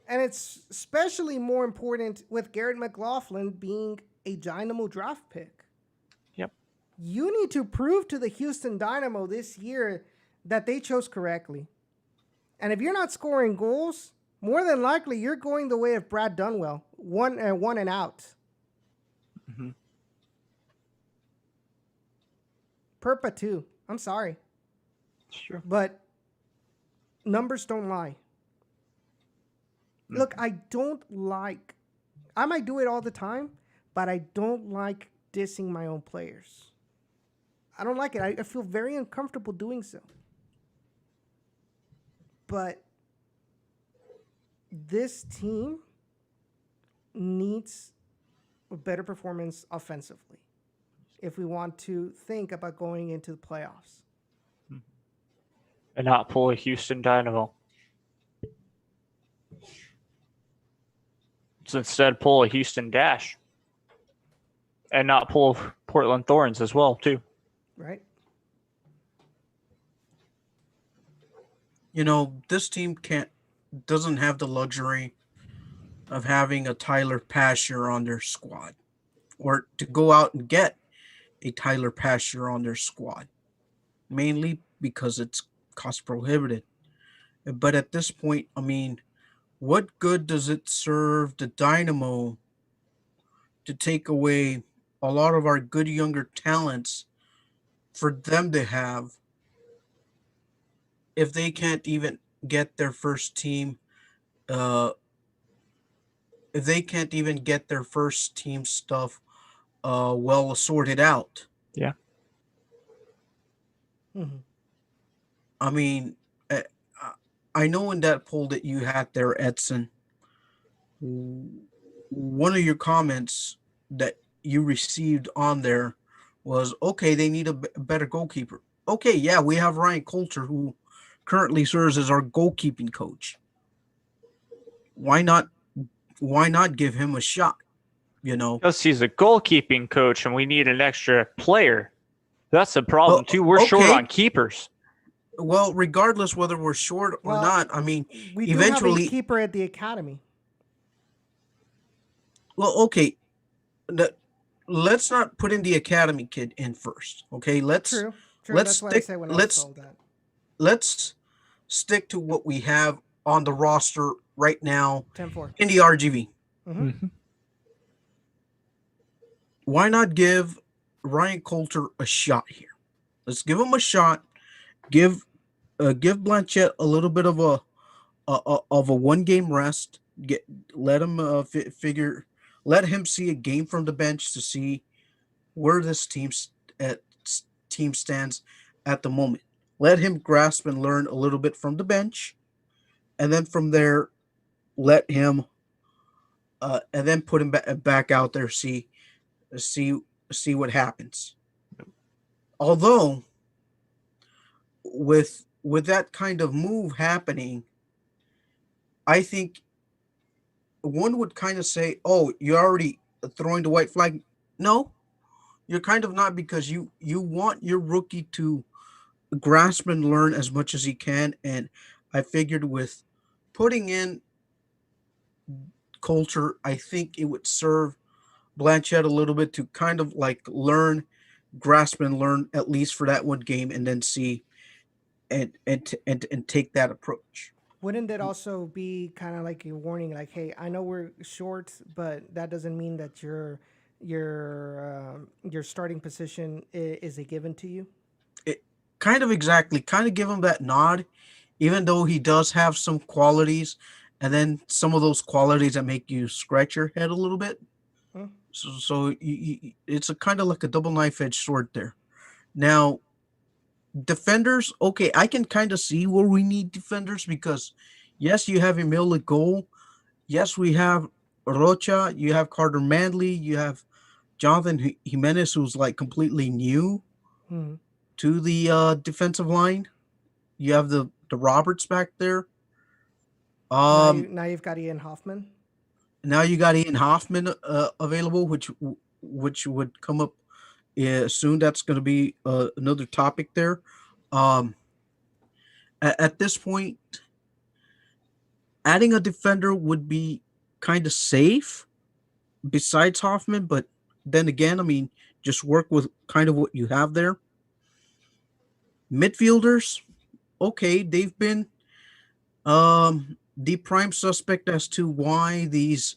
and it's especially more important with Garrett McLaughlin being a Dynamo draft pick. Yep. You need to prove to the Houston Dynamo this year that they chose correctly. And if you're not scoring goals, more than likely you're going the way of Brad Dunwell, one and out. Mm-hmm. Perpa too. I'm sorry. Sure. But numbers don't lie. Look, I might do it all the time, but I don't like dissing my own players. I don't like it. I feel very uncomfortable doing so. But this team needs a better performance offensively if we want to think about going into the playoffs. And not pull a Houston Dynamo. So instead, pull a Houston Dash. And not pull Portland Thorns as well, too. Right? You know, this team doesn't have the luxury of having a Tyler Pasher on their squad, or to go out and get a Tyler Pasher on their squad, mainly because it's cost prohibitive. But at this point, I mean, what good does it serve the Dynamo to take away a lot of our good younger talents for them to have if they can't even get their first team uh if they can't even get their first team stuff well sorted out. Yeah. Mhm. I mean, uh, I know in that poll that you had there, Edson, one of your comments that you received on there was, okay, they need a better goalkeeper. Okay, yeah, we have Ryan Coulter, who currently serves as our goalkeeping coach. Why not? Why not give him a shot? You know. Because he's a goalkeeping coach and we need an extra player. That's the problem, Well, too. We're short okay. on keepers. Well, regardless whether we're short or Well, not, I mean, we do have a eventually. keeper at the academy. Well, okay. Let's not put in the academy kid in first. Okay, True. let's That's what I stick. said when I was told that. Let's stick to what we have on the roster right now 10-4. in the RGV. Mm-hmm. Why not give Ryan Coulter a shot here? Let's give him a shot. Give Blanchett a little bit of a 1 game rest. Let him figure. Let him see a game from the bench to see where this team stands at the moment. Let him grasp and learn a little bit from the bench, and then from there, let him and then put him back out there. See see what happens. Although with that kind of move happening, I think one would kind of say, "Oh, you're already throwing the white flag." No, you're kind of not, because you want your rookie to grasp and learn as much as he can. And I figured with putting in Coulter, I think it would serve Blanchett a little bit to kind of like grasp and learn at least for that 1 game, and then see and take that approach. Wouldn't that also be kind of like a warning, like, hey, I know we're short, but that doesn't mean that your starting position is a given to you? It kind of exactly kind of give him that nod, even though he does have some qualities, and then some of those qualities that make you scratch your head a little bit. Hmm? So it's a kind of like a double knife edged sword there. Now, defenders, okay, I can kind of see where we need defenders, because yes, you have Emil at goal. Yes, we have Rocha. You have Carter Manley. You have Jonathan Jimenez, who's like completely new Hmm. to the defensive line. You have the Roberts back there. Now you've got Ian Hoffman. Now you got Ian Hoffman available, which would come up soon. That's going to be another topic there. Um, at this point, adding a defender would be kind of safe besides Hoffman, but then again, I mean, just work with kind of what you have there. Midfielders, okay, they've been the prime suspect as to why these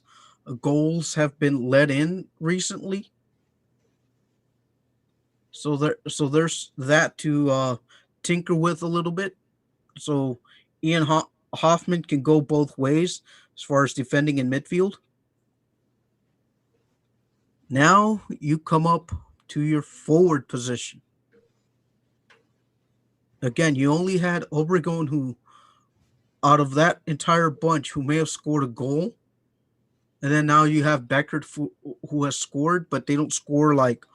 goals have been let in recently. So there's that to tinker with a little bit. So Ian Hoffman can go both ways as far as defending in midfield. Now you come up to your forward position. Again, you only had Obregon, who, out of that entire bunch, who may have scored a goal. And then now you have Beckert, who has scored, but they don't score like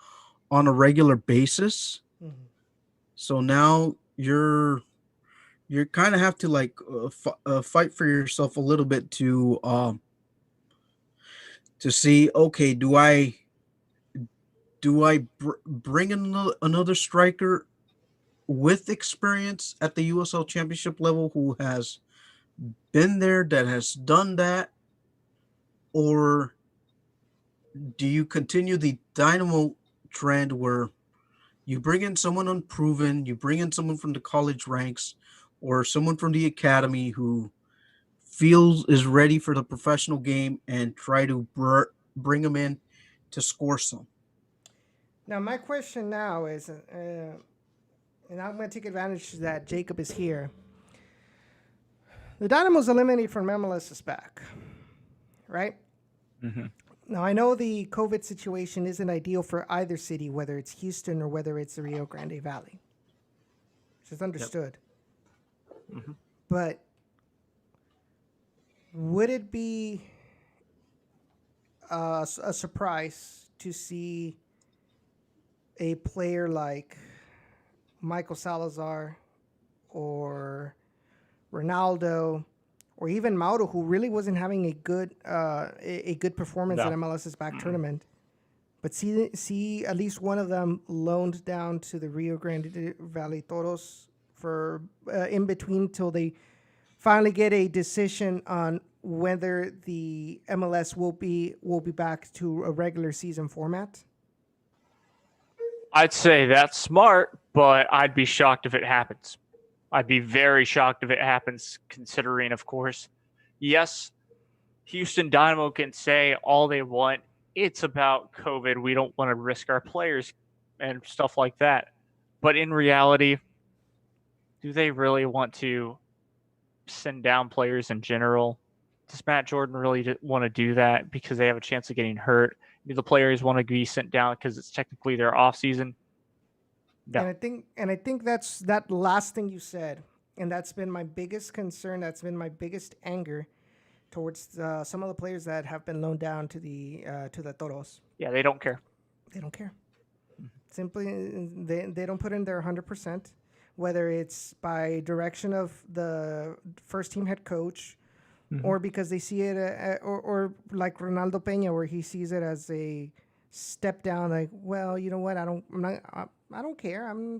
on a regular basis. Hmm. So now you're kind of have to like fight for yourself a little bit to see, okay, do I bring in another striker with experience at the USL Championship level, who has been there, that has done that, or do you continue the Dynamo trend where you bring in someone unproven, you bring in someone from the college ranks or someone from the academy who feels is ready for the professional game and try to bring them in to score some. Now, my question now is, and I'm going to take advantage that Jacob is here. The Dynamo's eliminated from MLS is back, right? Mm-hmm. Now, I know the COVID situation isn't ideal for either city, whether it's Houston or whether it's the Rio Grande Valley, which is understood. Yep. Mm-hmm. But would it be a surprise to see a player like Michael Salazar or Ronaldo or even Mauro, who really wasn't having a good performance at MLS's back tournament, but see at least one of them loaned down to the Rio Grande Valley Toros for in between till they finally get a decision on whether the MLS will be back to a regular season format? I'd say that's smart, but I'd be shocked if it happens. I'd be very shocked if it happens, considering, of course, yes, Houston Dynamo can say all they want. It's about COVID. We don't want to risk our players and stuff like that. But in reality, do they really want to send down players in general? Does Matt Jordan really want to do that because they have a chance of getting hurt? Do the players want to be sent down because it's technically their off season? No. And I think that's that last thing you said, and that's been my biggest concern. That's been my biggest anger towards some of the players that have been loaned down to the Toros. Yeah, they don't care. They don't care. Simply, they don't put in their 100%, whether it's by direction of the first team head coach, or because they see it, or like Ronaldo Peña, where he sees it as a step down. Like, well, you know what? I don't care. I'm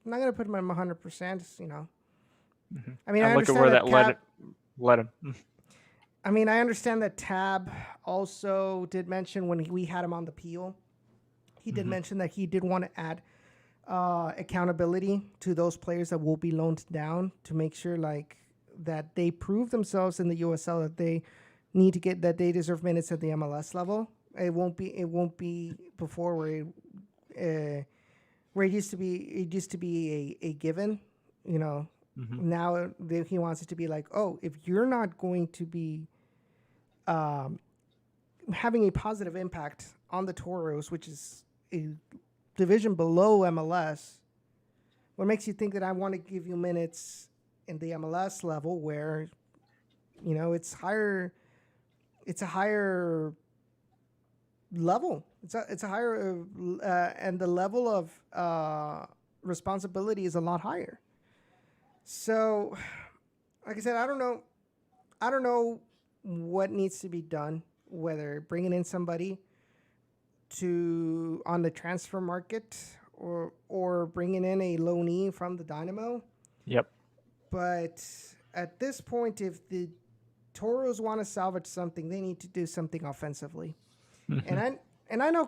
not gonna put him at 100%. You know. Mm-hmm. I mean, and I look at understand where that led him. I mean, I understand that Tab also did mention when we had him on the peel, he did mention that he did want to add accountability to those players that will be loaned down to make sure like that they prove themselves in the USL, that they need to get, that they deserve minutes at the MLS level. It won't be before where it used to be a given, you know. Now he wants it to be like, oh, if you're not going to be having a positive impact on the Toros, which is a division below MLS, what makes you think that I want to give you minutes in the MLS level where, you know, it's higher, it's a higher level. It's a higher, and the level of responsibility is a lot higher. So, like I said, I don't know what needs to be done, whether bringing in somebody on the transfer market or bringing in a loanee from the Dynamo. Yep. But at this point, if the Toros want to salvage something, they need to do something offensively. And I know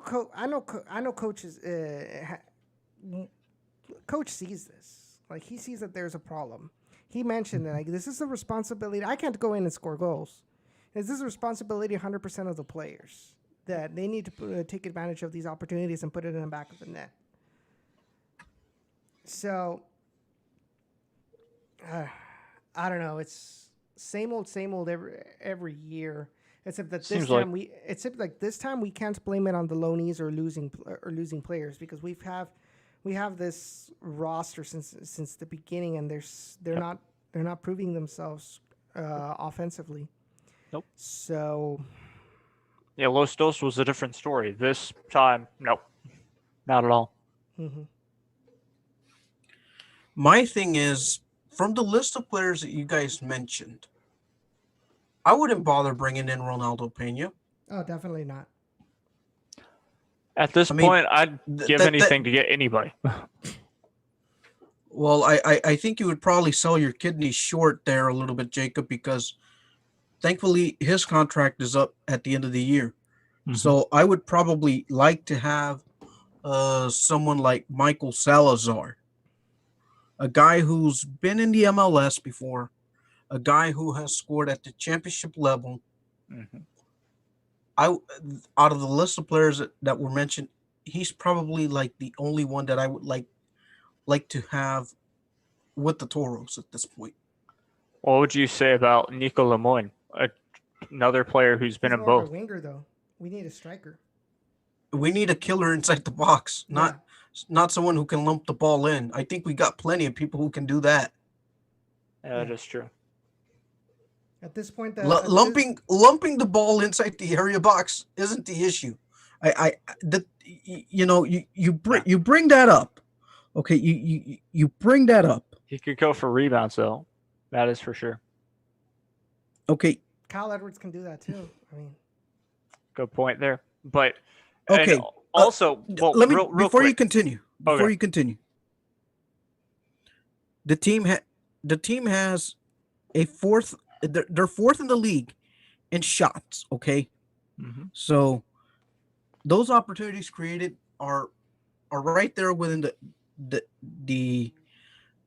coaches. Coach sees this. Like, he sees that there's a problem. He mentioned that, like, this is a responsibility. I can't go in and score goals. This is a responsibility 100% of the players, that they need to take advantage of these opportunities and put it in the back of the net. So, I don't know. It's same old every year. Except that this time we can't blame it on the loanees or losing players, because we have this roster since the beginning, and they're not proving themselves offensively. Nope. So yeah, Los Dos was a different story. This time, nope, not at all. My thing is, from the list of players that you guys mentioned, I wouldn't bother bringing in Ronaldo Peña. Oh, definitely not. At this point, I'd give anything to get anybody. Well, I think you would probably sell your kidneys short there a little bit, Jacob, because thankfully his contract is up at the end of the year. So I would probably like to have someone like Michael Salazar a guy who's been in the MLS before, a guy who has scored at the championship level. Mm-hmm. Out of the list of players that were mentioned, he's probably like the only one that I would like to have with the Toros at this point. What would you say about Nico Lemoine, another player who's been He's in more of both? a winger, though. We need a striker. We need a killer inside the box, not someone who can lump the ball in. I think we got plenty of people who can do that. Yeah, that is true. At this point, lumping the ball inside the area box isn't the issue. You bring that up. Okay, you bring that up. He could go for rebounds, though. That is for sure. Okay. Kyle Edwards can do that too. I mean, good point there. But okay. Also, let me real before quick. you continue. Before you continue, the team has a fourth. They're fourth in the league in shots. Okay, so those opportunities created are right there within the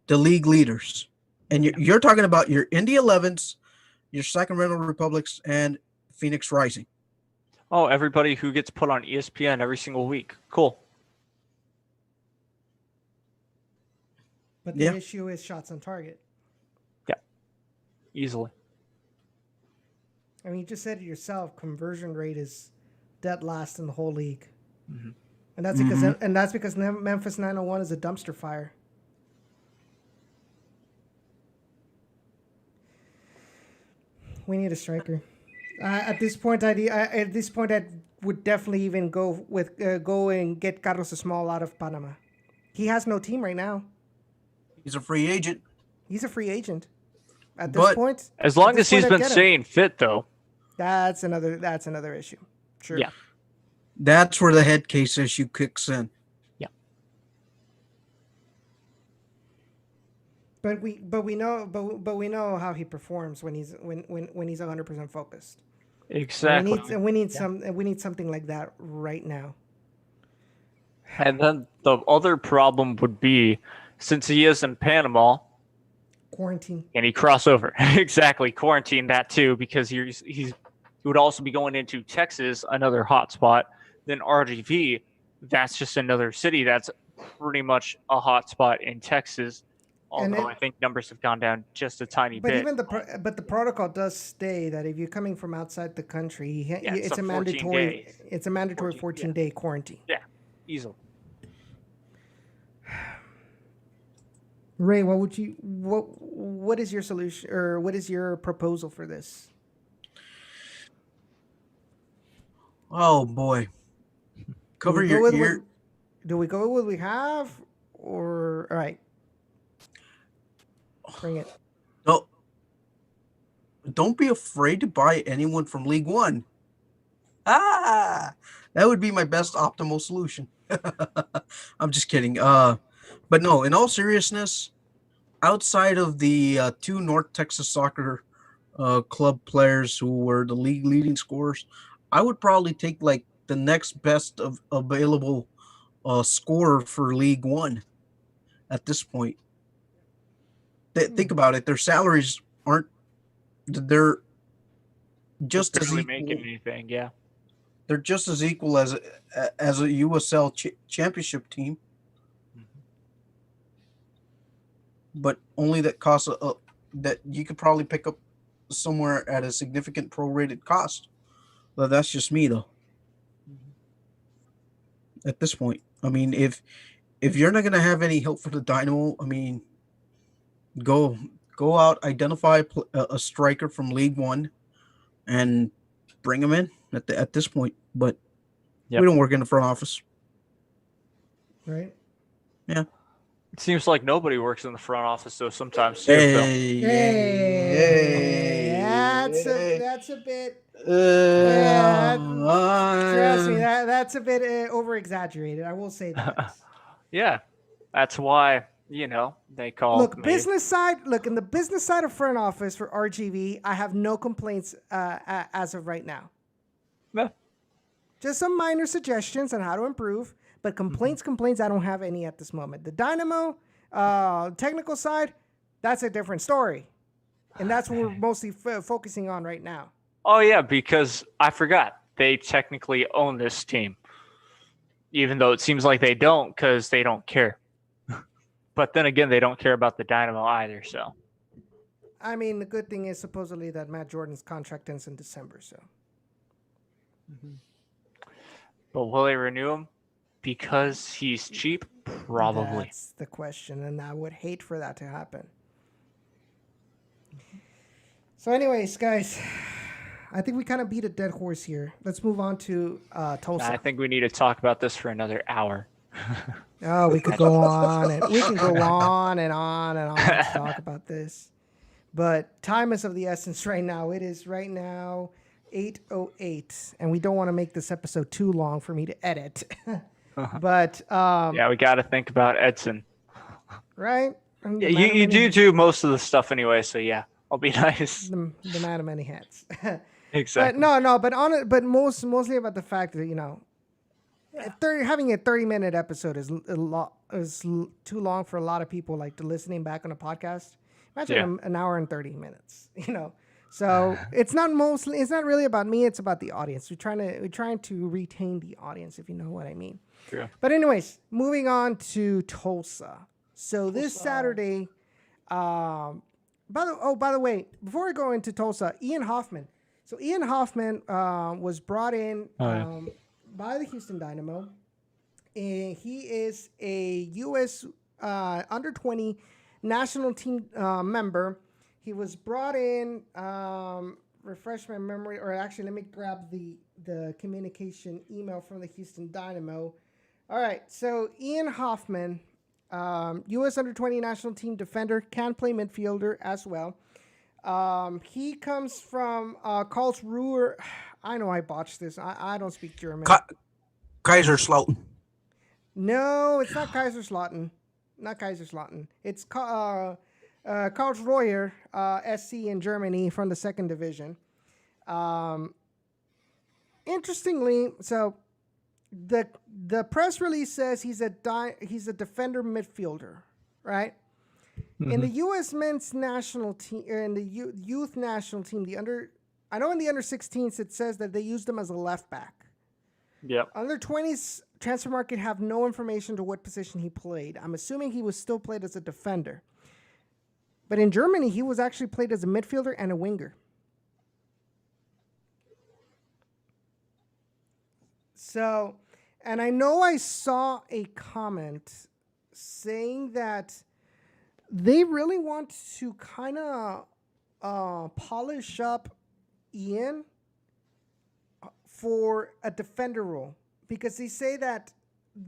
league leaders, and you're talking about your Indy 11s, your Sacramento Republics, and Phoenix Rising. Oh, everybody who gets put on ESPN every single week. Cool. But the issue is shots on target. Yeah, easily. I mean, you just said it yourself. Conversion rate is dead last in the whole league, and that's because Memphis 901 is a dumpster fire. We need a striker. At this point, I would definitely even go and get Carlos Small out of Panama. He has no team right now. He's a free agent. At this point, as long as he's been staying fit, though, that's another issue. Sure. Yeah. That's where the head case issue kicks in. Yeah. But we know how he performs when he's 100% focused. Exactly. We need something like that right now. And then the other problem would be, since he is in Panama, quarantine. And he cross over. Exactly. Quarantine that too, because he would also be going into Texas, another hot spot. Then RGV, that's just another city that's pretty much a hot spot in Texas. Although I think numbers have gone down just a tiny bit. But the protocol does say that if you're coming from outside the country, it's a mandatory 14-day quarantine. Yeah, easily. Ray, what is your solution, or what is your proposal for this? Oh boy. Cover your ear. Do we go with what we have, or all right? Bring it. No. Don't be afraid to buy anyone from League One. That would be my best optimal solution. I'm just kidding. But no, in all seriousness, outside of the two North Texas Soccer club players who were the league leading scorers, I would probably take like the next best of available scorer for League One at this point. Think about it. Their salaries aren't. They're just as equal. Making anything, yeah. They're just as equal as a USL Championship team, but only that costs that you could probably pick up somewhere at a significant prorated cost. But that's just me, though. At this point, I mean, if you're not gonna have any help for the Dynamo, I mean, go out, identify a striker from League One, and bring him in at this point. But we don't work in the front office, right? Yeah. It seems like nobody works in the front office, though. Sometimes. Hey, that's a bit. Trust me, that's a bit over exaggerated. I will say that. Yeah, that's why they call. Look, in the business side of front office for RGV, I have no complaints as of right now. No. Just some minor suggestions on how to improve, but complaints, I don't have any at this moment. The Dynamo, Technical side, that's a different story. And that's what we're mostly focusing on right now. Oh, yeah, because I forgot. They technically own this team. Even though it seems like they don't because they don't care. But then again, they don't care about the Dynamo either, so. I mean, the good thing is supposedly that Matt Jordan's contract ends in December, so. But will they renew him? Because he's cheap? Probably. That's the question, and I would hate for that to happen. So anyways, guys, I think we kind of beat a dead horse here. Let's move on to Tulsa. I think we need to talk about this for another hour. Oh, we could go on and we can go on and on and on to talk about this. But time is of the essence right now. It is right now 8:08, and we don't want to make this episode too long for me to edit. But yeah, we got to think about Edson. Right? Yeah, you do most of the stuff anyway, so yeah, I'll be nice. The man of many hats. Exactly. But mostly about the fact that having a 30-minute episode is too long for a lot of people, like to listening back on a podcast. Imagine an hour and 30 minutes. So it's not really about me. It's about the audience. We're trying to retain the audience, if you know what I mean. True. But anyways, moving on to Tulsa. So this Saturday, by the way, before I go into Tulsa, Ian Hoffman. So Ian Hoffman was brought in by the Houston Dynamo, and he is a U.S. under-20 national team member. He was brought in, refresh my memory, or actually let me grab the communication email from the Houston Dynamo. All right, so Ian Hoffman, U.S. under-20 national team defender, can play midfielder as well. He comes from Karlsruhe. I know I botched this. I don't speak German. Kaiserslautern. No, it's not Kaiserslautern. Not Kaiserslautern. It's Karlsruhe SC in Germany from the second division. Interestingly, so the press release says he's a defender midfielder, right? Mm-hmm. In the U.S. men's national team, in the youth national team, in the under 16s, it says that they used him as a left back. Yep. Under 20s transfer market have no information to what position he played. I'm assuming he was still played as a defender. But in Germany, he was actually played as a midfielder and a winger. So, and I know I saw a comment saying that they really want to kind of polish up Ian for a defender role, because they say that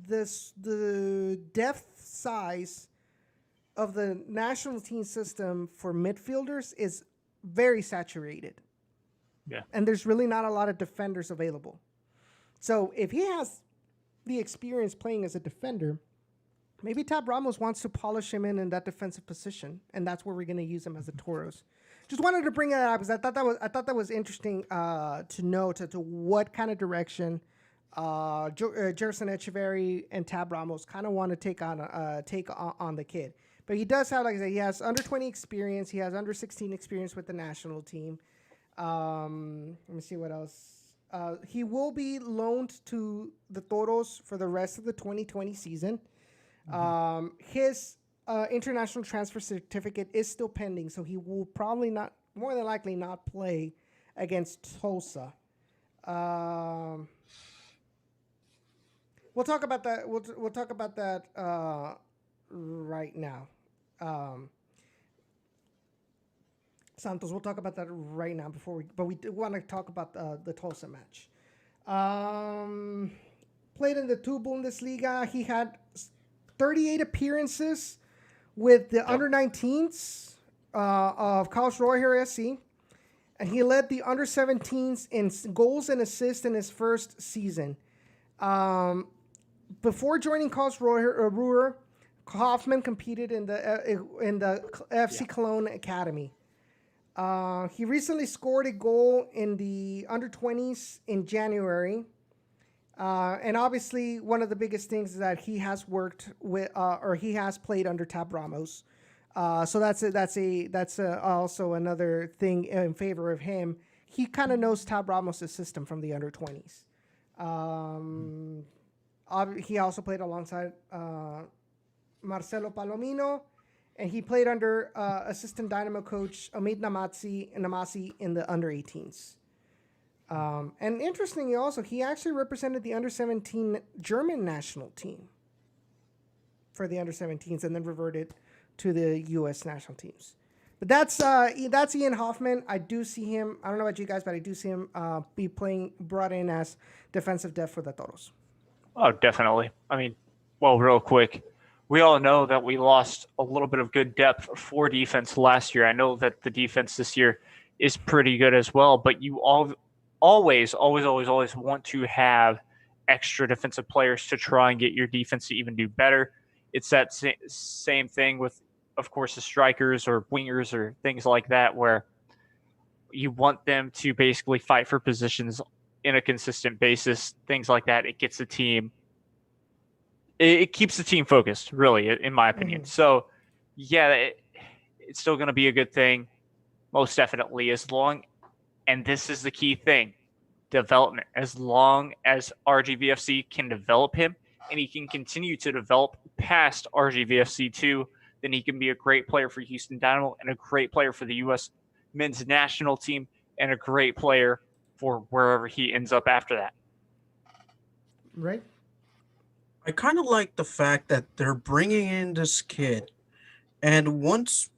the depth size of the national team system for midfielders is very saturated. Yeah. And there's really not a lot of defenders available. So if he has the experience playing as a defender, maybe Tab Ramos wants to polish him in that defensive position, and that's where we're going to use him as a Toros. Just wanted to bring that up because I thought that was interesting to know to what kind of direction Gerson Echeverry and Tab Ramos kind of want to take on the kid. But he does have, like I said, he has under 20 experience. He has under 16 experience with the national team. Let me see what else. He will be loaned to the Toros for the rest of the 2020 season. Mm-hmm. His international transfer certificate is still pending, so he will probably more than likely not play against Tulsa. We'll talk about that. We'll talk about that right now. Santos, we'll talk about that right now but we do want to talk about the Tulsa match. Played in the 2 Bundesliga. He had 38 appearances with the under-19s of Karlsruhe SC, and he led the under-17s in goals and assists in his first season. Before joining Karlsruhe, Hoffman competed in the FC Cologne Academy. He recently scored a goal in the under-20s in January. And obviously, one of the biggest things is that he has worked with, or he has played under Tab Ramos. So that's also another thing in favor of him. He kind of knows Tab Ramos' system from the under 20s. He also played alongside Marcelo Palomino, and he played under assistant Dynamo coach Omid Namasi in the under 18s. And interestingly, also, he actually represented the under 17 German national team for the under 17s, and then reverted to the U.S. national teams. But that's Ian Hoffman. I do see him. I don't know about you guys, but I do see him be brought in as defensive depth for the Toros. Oh, definitely. I mean, well, real quick, we all know that we lost a little bit of good depth for defense last year. I know that the defense this year is pretty good as well, but you always want to have extra defensive players to try and get your defense to even do better. It's that same thing with, of course, the strikers or wingers or things like that, where you want them to basically fight for positions in a consistent basis, things like that. It gets the team, it keeps the team focused, really, in my opinion. So, yeah, it's still going to be a good thing, most definitely, and this is the key thing, development. As long as RGVFC can develop him, and he can continue to develop past RGVFC 2, then he can be a great player for Houston Dynamo and a great player for the U.S. men's national team and a great player for wherever he ends up after that. Right. I kind of like the fact that they're bringing in this kid, and once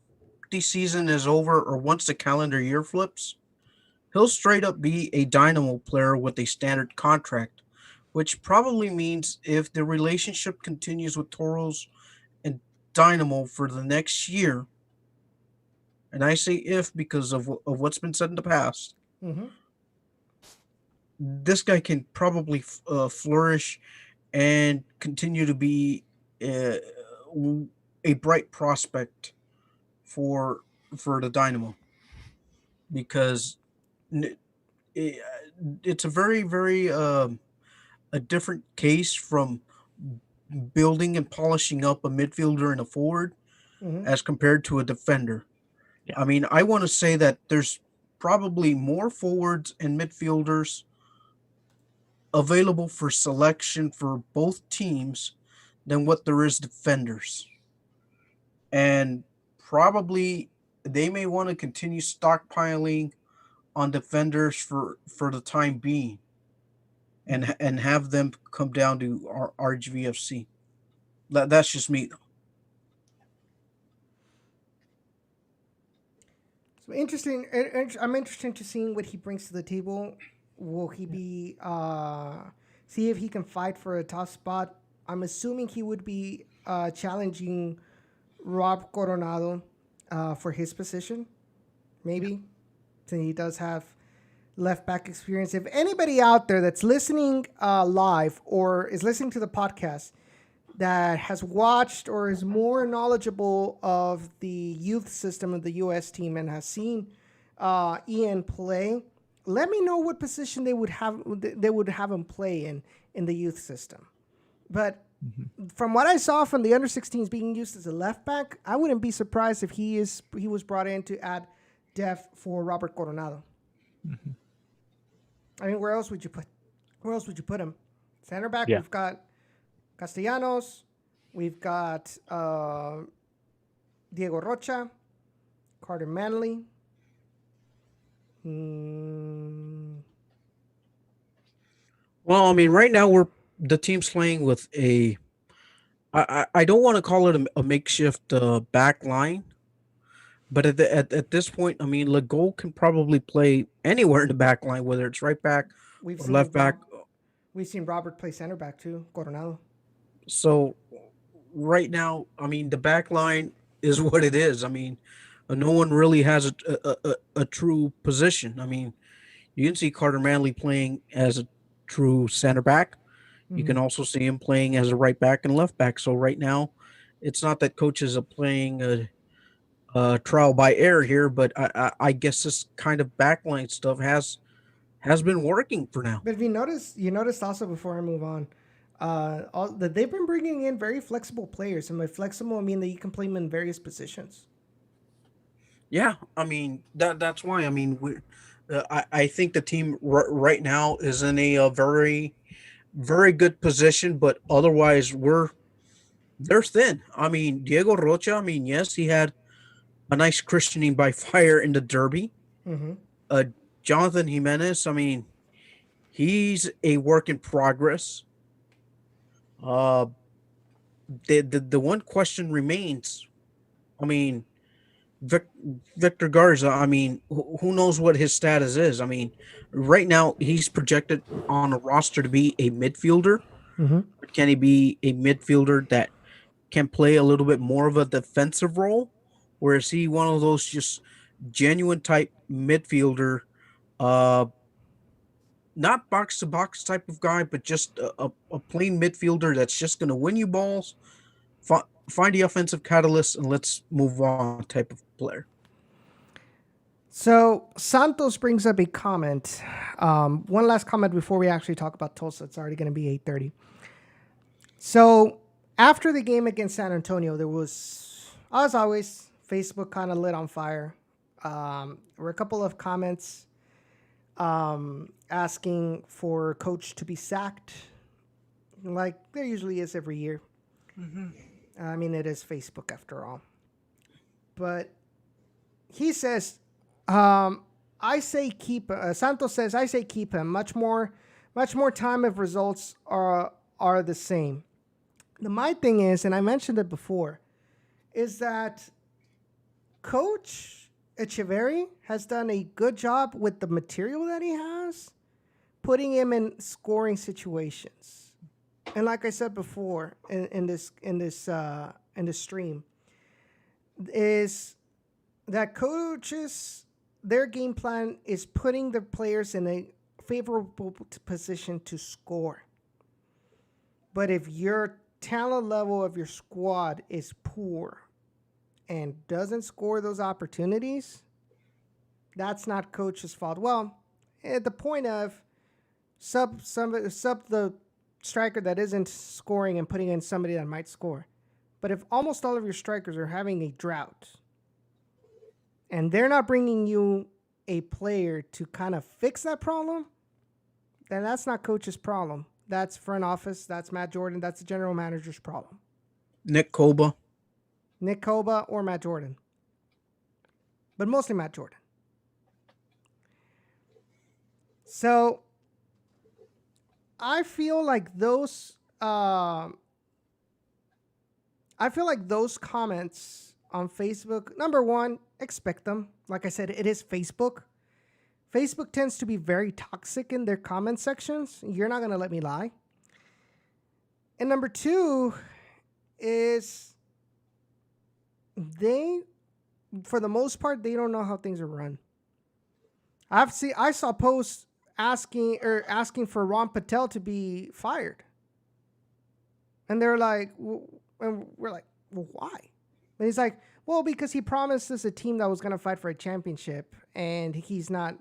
the season is over or once the calendar year flips, he'll straight up be a Dynamo player with a standard contract, which probably means if the relationship continues with Toros and Dynamo for the next year, and I say if because of what's been said in the past, this guy can probably flourish and continue to be a bright prospect for the Dynamo, because it's a very, very a different case from building and polishing up a midfielder and a forward as compared to a defender. Yeah. I mean, I want to say that there's probably more forwards and midfielders available for selection for both teams than what there is defenders. And probably they may want to continue stockpiling on defenders for the time being, and have them come down to our RGVFC. That's just me. So interesting. I'm interested to seeing what he brings to the table. Will he be see if he can fight for a top spot? I'm assuming he would be challenging Rob Coronado for his position, maybe. And he does have left back experience. If anybody out there that's listening live or is listening to the podcast that has watched or is more knowledgeable of the youth system of the U.S. team and has seen Ian play, let me know what position they would have him play in the youth system. But from what I saw from the under 16s being used as a left back, I wouldn't be surprised if he was brought in to add depth for Robert Coronado. I mean, where else would you put him? Center back, We've got Castellanos, we've got Diego Rocha, Carter Manley. Well, I mean, right now the team's playing with I don't want to call it a makeshift back line, but at this point, I mean, Legault can probably play anywhere in the back line, whether it's right back or left back. We've seen Robert play center back too, Coronado. So right now, I mean, the back line is what it is. I mean, no one really has a true position. I mean, you can see Carter Manley playing as a true center back. You can also see him playing as a right back and left back. So right now, it's not that coaches are playing trial by error here, but I guess this kind of backline stuff has has been working for now. But if you noticed also before I move on, that they've been bringing in very flexible players, and by flexible I mean that you can play them in various positions. Yeah, I mean that's why. I mean, I think the team right now is in a very very good position, but otherwise they're thin. I mean, Diego Rocha. I mean, yes, he had a nice christening by fire in the Derby. Mm-hmm. Uh, Jonathan Jimenez. I mean, he's a work in progress. Uh, the one question remains. I mean, Vic, Victor Garza. I mean, who knows what his status is? I mean, right now he's projected on a roster to be a midfielder. Mm-hmm. Can he be a midfielder that can play a little bit more of a defensive role, or is he one of those just genuine type midfielder? Uh, Not box to box type of guy, but just a plain midfielder that's just going to win you balls, find the offensive catalyst, and let's move on type of player. So Santos brings up a comment. One last comment before we actually talk about Tulsa. It's already going to be 8:30. So after the game against San Antonio, there was, as always, Facebook kind of lit on fire. There were a couple of comments asking for coach to be sacked, like there usually is every year. Mm-hmm. I mean, it is Facebook after all. But he says, I say keep. Santos says, I say keep him. Much more time if results are the same. My thing is, and I mentioned it before, is that Coach Echeverri has done a good job with the material that he has, putting him in scoring situations. And like I said before in this stream, is that coaches, their game plan is putting the players in a favorable position to score. But if your talent level of your squad is poor and doesn't score those opportunities, that's not coach's fault. Well, at the point of sub the striker that isn't scoring and putting in somebody that might score. But if almost all of your strikers are having a drought and they're not bringing you a player to kind of fix that problem, then that's not coach's problem. That's front office. That's Matt Jordan. That's the general manager's problem. Nick Koba or Matt Jordan. But mostly Matt Jordan. So I feel like those comments on Facebook, number one, expect them. Like I said, it is Facebook. Facebook tends to be very toxic in their comment sections. You're not going to let me lie. And number two is they, for the most part, they don't know how things are run. I saw posts asking for Ron Patel to be fired. And they're like, and we're like, well, why? And he's like, well, because he promised us a team that was going to fight for a championship, and he's not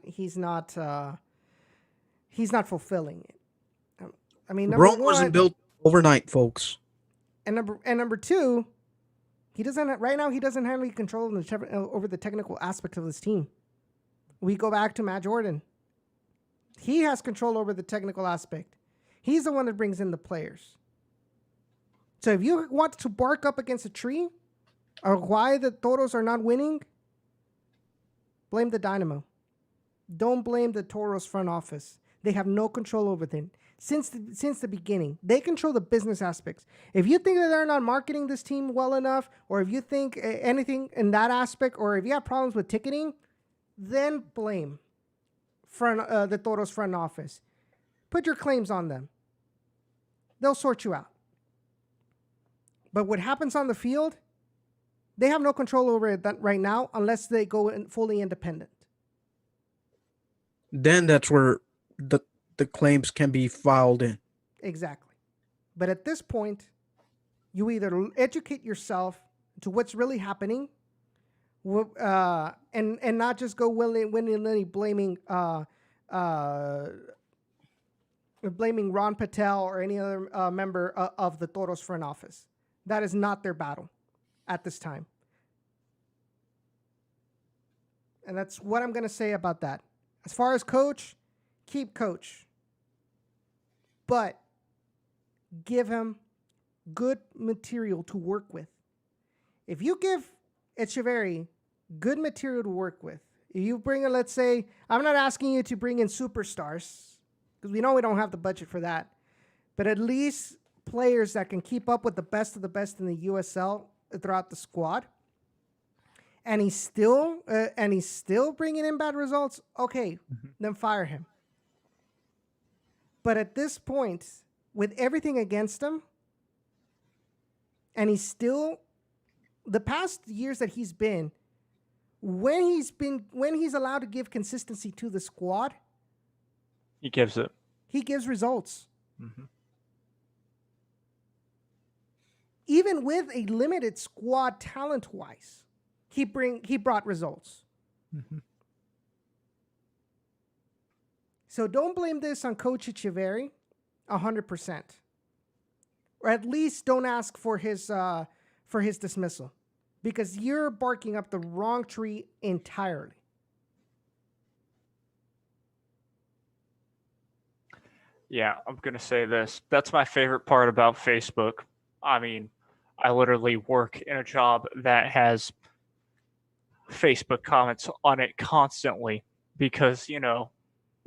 fulfilling it. I mean, Rome wasn't built overnight, folks. And number two, he doesn't have any control over the technical aspect of this team. We go back to Matt Jordan. He has control over the technical aspect. He's the one that brings in the players. So if you want to bark up against a tree, or why the Toros are not winning, blame the Dynamo. Don't blame the Toros front office. They have no control over them. Since the beginning, they control the business aspects. If you think that they're not marketing this team well enough, or if you think anything in that aspect, or if you have problems with ticketing, then blame the Toros front office. Put your claims on them. They'll sort you out. But what happens on the field, they have no control over it right now unless they go fully independent. Then that's where the claims can be filed in. Exactly. But at this point, you either educate yourself to what's really happening, and not just go willy-nilly blaming blaming Ron Patel or any other member of the Toros front office. That is not their battle at this time. And that's what I'm going to say about that. As far as coach, keep coach. But give him good material to work with. If you give Echeverri good material to work with, if you bring in, let's say, I'm not asking you to bring in superstars, because we know we don't have the budget for that, but at least players that can keep up with the best of the best in the USL throughout the squad, and he's still bringing in bad results, okay, then fire him. But at this point, with everything against him, and he's still, the past years that he's been, when he's allowed to give consistency to the squad, He gives it. he gives results. Mm-hmm. Even with a limited squad talent-wise, he brought results. Mm-hmm. So don't blame this on Coach Echeverri 100%. Or at least don't ask for his dismissal, because you're barking up the wrong tree entirely. Yeah, I'm going to say this. That's my favorite part about Facebook. I mean, I literally work in a job that has Facebook comments on it constantly because, you know,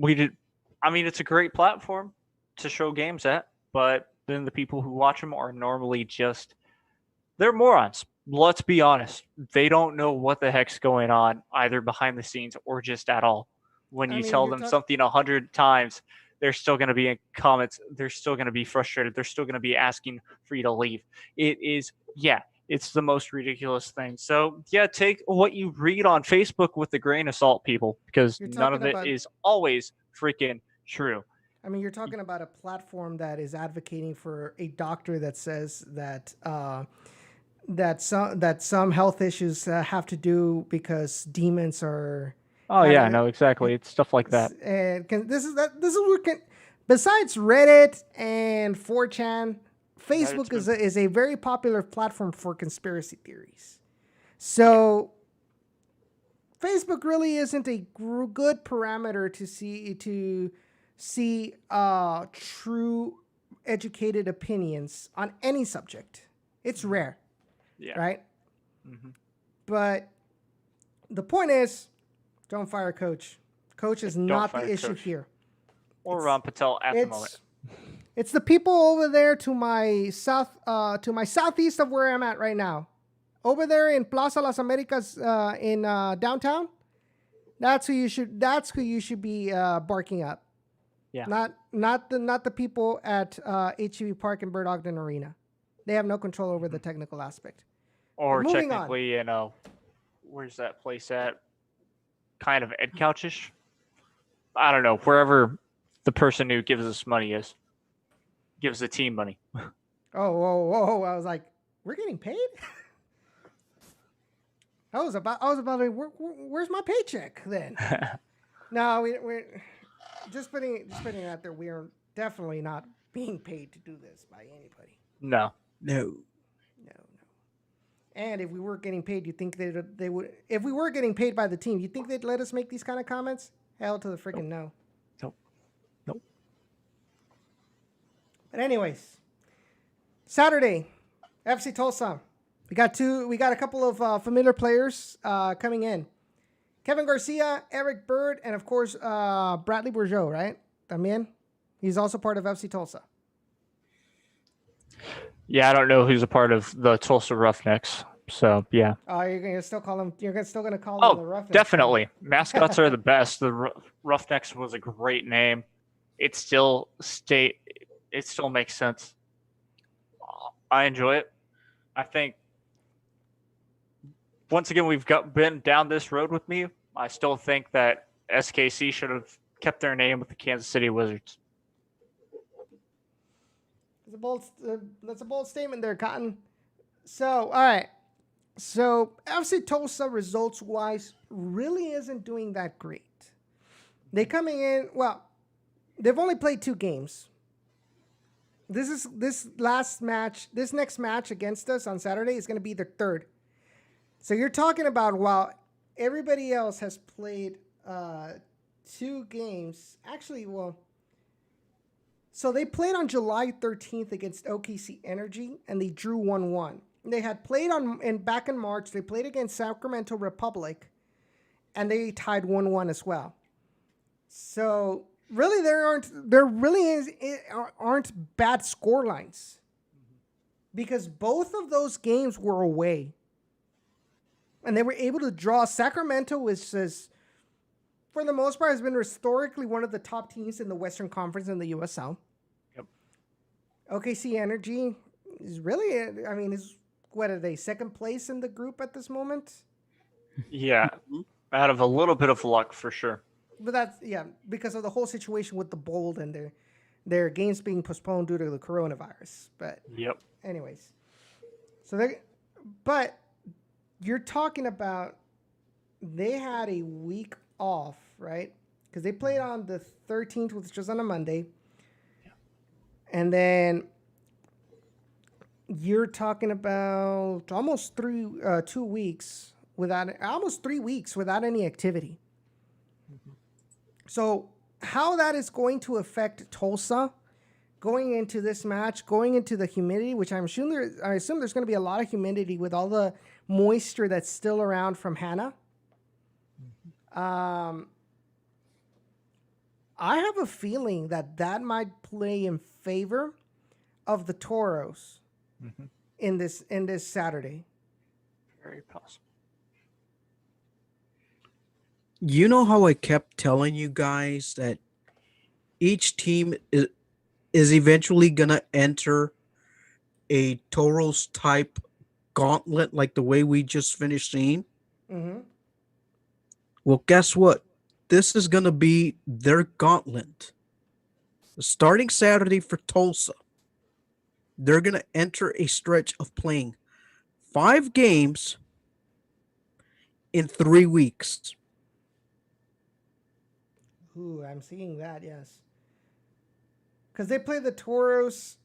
it's a great platform to show games at, but then the people who watch them are normally they're morons. Let's be honest. They don't know what the heck's going on either behind the scenes or just at all. When you tell them something 100 times, they're still going to be in comments. They're still going to be frustrated. They're still going to be asking for you to leave. It's the most ridiculous thing. So, take what you read on Facebook with a grain of salt, people, because none of it is always freaking true. I mean, you're talking about a platform that is advocating for a doctor that says that some health issues have to do because demons are. Oh yeah, no, exactly. It's stuff like that. And this is what can. Besides Reddit and 4chan, Facebook is a very popular platform for conspiracy theories. So Facebook really isn't a good parameter to see true educated opinions on any subject. It's rare, right? Mm-hmm. But the point is, don't fire Coach. Coach is not the issue here. Or Ron Patel at the moment. It's the people over there to my southeast of where I'm at right now. Over there in Plaza Las Americas in downtown. That's who you should be barking up. Yeah. Not the people at HEB Park and Bird Ogden Arena. They have no control over the technical aspect. Or technically, where's that place at? Kind of Ed Couchish? I don't know. Wherever the person who gives us money gives the team money. Oh! I was like, we're getting paid? I was about to. Where's my paycheck then? No, we're just putting it out there. We are definitely not being paid to do this by anybody. No. And if we were getting paid, you think they would? If we were getting paid by the team, you think they'd let us make these kind of comments? Hell to the freaking no. Nope. But anyways, Saturday, FC Tulsa. We got a couple of familiar players coming in. Kevin Garcia, Eric Bird, and of course Bradley Bourgeau, right? También. He's also part of FC Tulsa. Yeah, I don't know who's a part of the Tulsa Roughnecks. So yeah. You're gonna still call them. You're still gonna call them the Roughnecks. Definitely. Mascots are the best. The Roughnecks was a great name. It still makes sense. I enjoy it. I think once again we've been down this road with me. I still think that SKC should have kept their name with the Kansas City Wizards. That's a bold statement there, Cotton. So, all right. So, FC Tulsa results-wise really isn't doing that great. They coming in. Well, they've only played 2 games. This next match against us on Saturday is going to be their 3rd. So you're talking about while everybody else has played 2 games. Actually, well, so they played on July 13th against OKC Energy, and they drew 1-1. They had played back in March. They played against Sacramento Republic, and they tied 1-1 as well. So really, there aren't bad score lines, because both of those games were away, and they were able to draw. Sacramento, which is, for the most part, has been historically one of the top teams in the Western Conference in the USL. Yep. OKC Energy is really, I mean, what are they, 2nd place in the group at this moment? Yeah, out of a little bit of luck for sure. But that's, because of the whole situation with the Bold and their games being postponed due to the coronavirus. But yep. Anyways, but you're talking about they had a week off, right? Because they played on the 13th, which was on a Monday. Yeah. And then you're talking about almost 2 weeks almost 3 weeks without any activity. Mm-hmm. So how that is going to affect Tulsa going into this match, going into the humidity, which I assume there's going to be a lot of humidity with all the moisture that's still around from Hannah. I have a feeling that might play in favor of the Toros in this Saturday. Very possible. You know how I kept telling you guys that each team is eventually gonna enter a Toros type gauntlet like the way we just finished seeing? Mm-hmm. Well, guess what? This is gonna be their gauntlet. Starting Saturday for Tulsa, they're gonna enter a stretch of playing 5 games in 3 weeks. Ooh, I'm seeing that, yes. Because they play the Toros.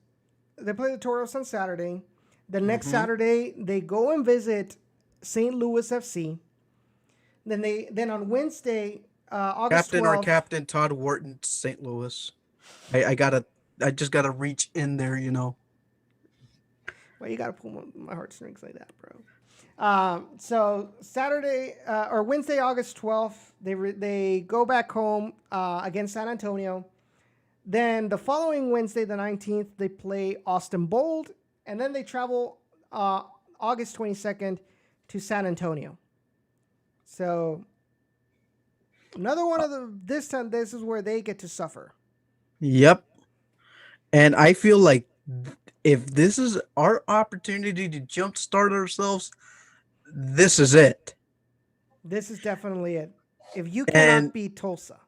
They play the Toros on Saturday. The next Saturday, they go and visit St. Louis FC. Then on Wednesday, August 12th. Our captain Todd Wharton, St. Louis. I just gotta reach in there, you know. Well, you gotta pull my heartstrings like that, bro. So Saturday or Wednesday, August 12th, they go back home against San Antonio. Then the following Wednesday, the 19th, they play Austin Bold, and then they travel August 22nd to San Antonio. So another one of this time, this is where they get to suffer. Yep. And I feel like if this is our opportunity to jumpstart ourselves, this is it. This is definitely it. If you cannot beat Tulsa,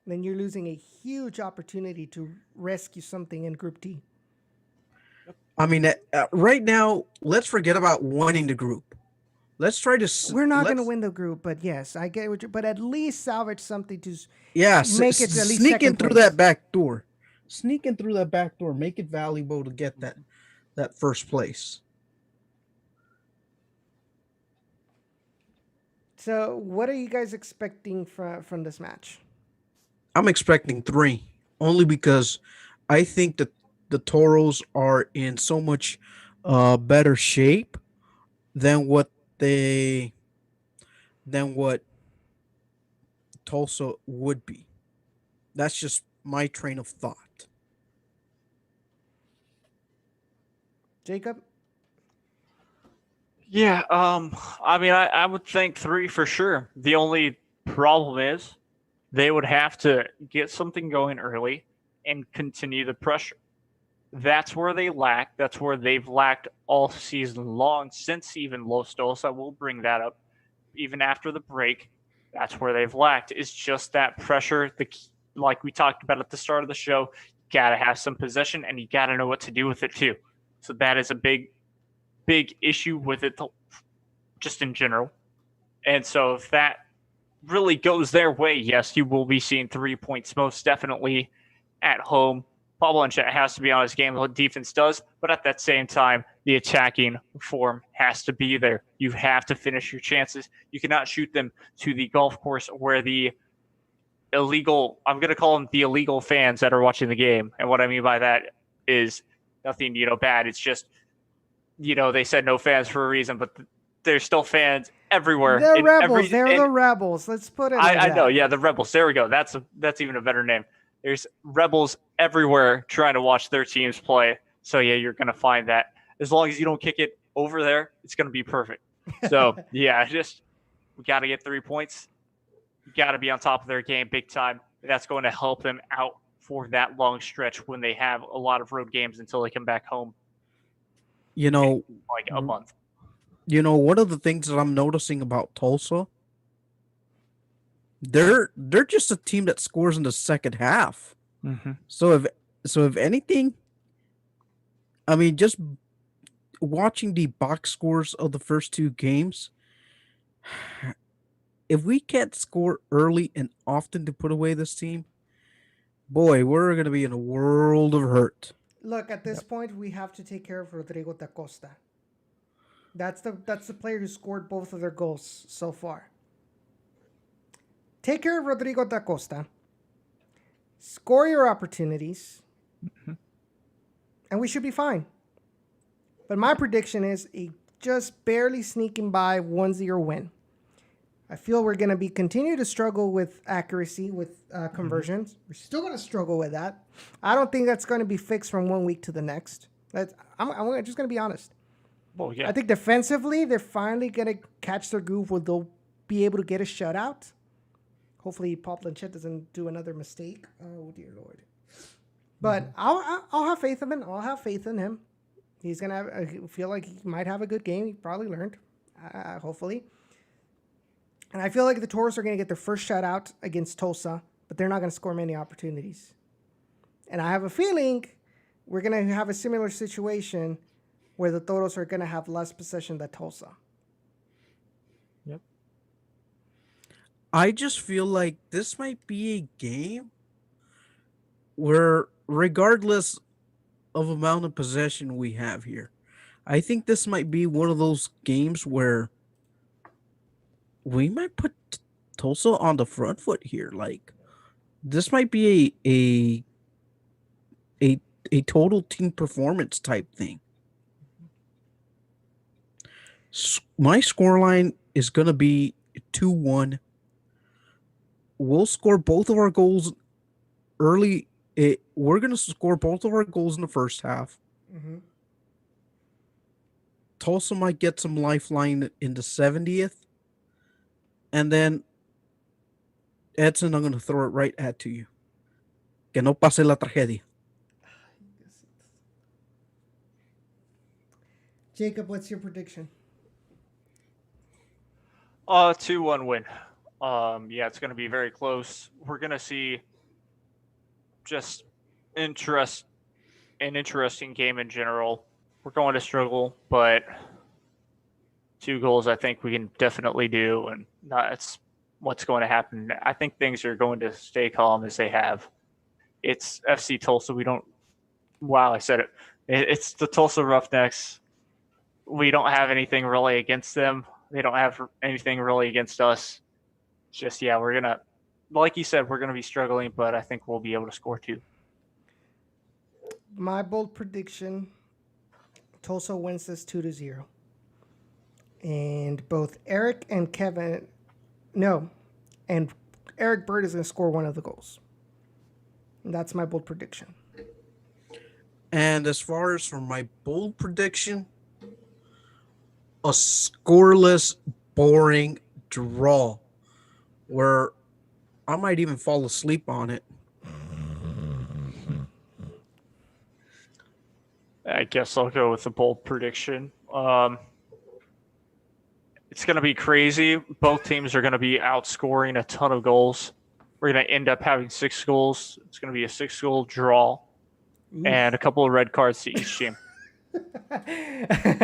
then you're losing a huge opportunity to rescue something in Group D. I mean, right now, let's forget about winning the group. Let's try to. We're not going to win the group, but yes, I get what you. But at least salvage something to make it at least sneak in through that back door. Sneak in through that back door. Make it valuable to get that first place. So, what are you guys expecting from this match? I'm expecting 3, only because I think that the Toros are in so much better shape than what Tulsa would be. That's just my train of thought. Jacob? Yeah, I mean, I would think 3 for sure. The only problem is they would have to get something going early and continue the pressure. That's where they lack. That's where they've lacked all season long since even Los Dos. I will bring that up. Even after the break, that's where they've lacked. It's just that pressure. Like we talked about at the start of the show, you got to have some possession and you got to know what to do with it too. So that is a big issue with it just in general. And so if that really goes their way, yes, you will be seeing 3 points most definitely at home. Pablo Ancheta has to be on his game, what defense does, but at that same time, the attacking form has to be there. You have to finish your chances. You cannot shoot them to the golf course where the illegal, I'm going to call them the illegal fans that are watching the game. And what I mean by that is nothing, bad. It's just, they said no fans for a reason, but there's still fans everywhere. They're rebels. They're the rebels. Let's put it like I that. know. Yeah, the rebels. There we go. That's even a better name. There's rebels everywhere trying to watch their teams play. So, yeah, you're going to find that. As long as you don't kick it over there, it's going to be perfect. So, yeah, we got to get 3 points. You got to be on top of their game big time. That's going to help them out for that long stretch when they have a lot of road games until they come back home. Like a month. One of the things that I'm noticing about Tulsa, they're just a team that scores in the second half. Mm-hmm. So if anything, I mean, just watching the box scores of the first two games, if we can't score early and often to put away this team, boy, we're going to be in a world of hurt. Look, at this point, we have to take care of Rodrigo da Costa. That's the player who scored both of their goals so far. Take care of Rodrigo da Costa. Score your opportunities. Mm-hmm. And we should be fine. But my prediction is a just barely sneaking by 1-0 win. I feel we're going to continue to struggle with accuracy, with conversions. Mm-hmm. We're still going to struggle with that. I don't think that's going to be fixed from 1 week to the next. I'm just going to be honest. Well, yeah. I think defensively, they're finally going to catch their groove where they'll be able to get a shutout. Hopefully, Paul Planchette doesn't do another mistake. Oh, dear Lord. But I'll have faith in him. I'll have faith in him. He's going to feel like he might have a good game. He probably learned, hopefully. And I feel like the Toros are going to get their first shutout against Tulsa, but they're not going to score many opportunities. And I have a feeling we're going to have a similar situation where the Toros are going to have less possession than Tulsa. Yep. I just feel like this might be a game where, regardless of amount of possession we have here, I think this might be one of those games where we might put Tulsa on the front foot here. Like, this might be a total team performance type thing. My scoreline is going to be 2-1. We'll score both of our goals early. We're going to score both of our goals in the first half. Mm-hmm. Tulsa might get some lifeline in the 70th. And then, Edson, I'm going to throw it right to you. Que no pase la tragedia. Jacob, what's your prediction? 2-1 win. Yeah, it's going to be very close. We're going to see just an interesting game in general. We're going to struggle, but 2 goals I think we can definitely do, and that's what's going to happen. I think things are going to stay calm as they have. It's FC Tulsa. I said it. It's the Tulsa Roughnecks. We don't have anything really against them. They don't have anything really against us. Just, yeah, we're going to, like you said, we're going to be struggling, but I think we'll be able to score 2. My bold prediction, Tulsa wins this 2-0. And both Eric and Eric Bird is going to score one of the goals. And that's my bold prediction. And as far as for my bold prediction, a scoreless, boring draw where I might even fall asleep on it. I guess I'll go with the bold prediction. It's going to be crazy. Both teams are going to be outscoring a ton of goals. We're going to end up having 6 goals. It's going to be a 6-goal draw. Oof. And a couple of red cards to each team.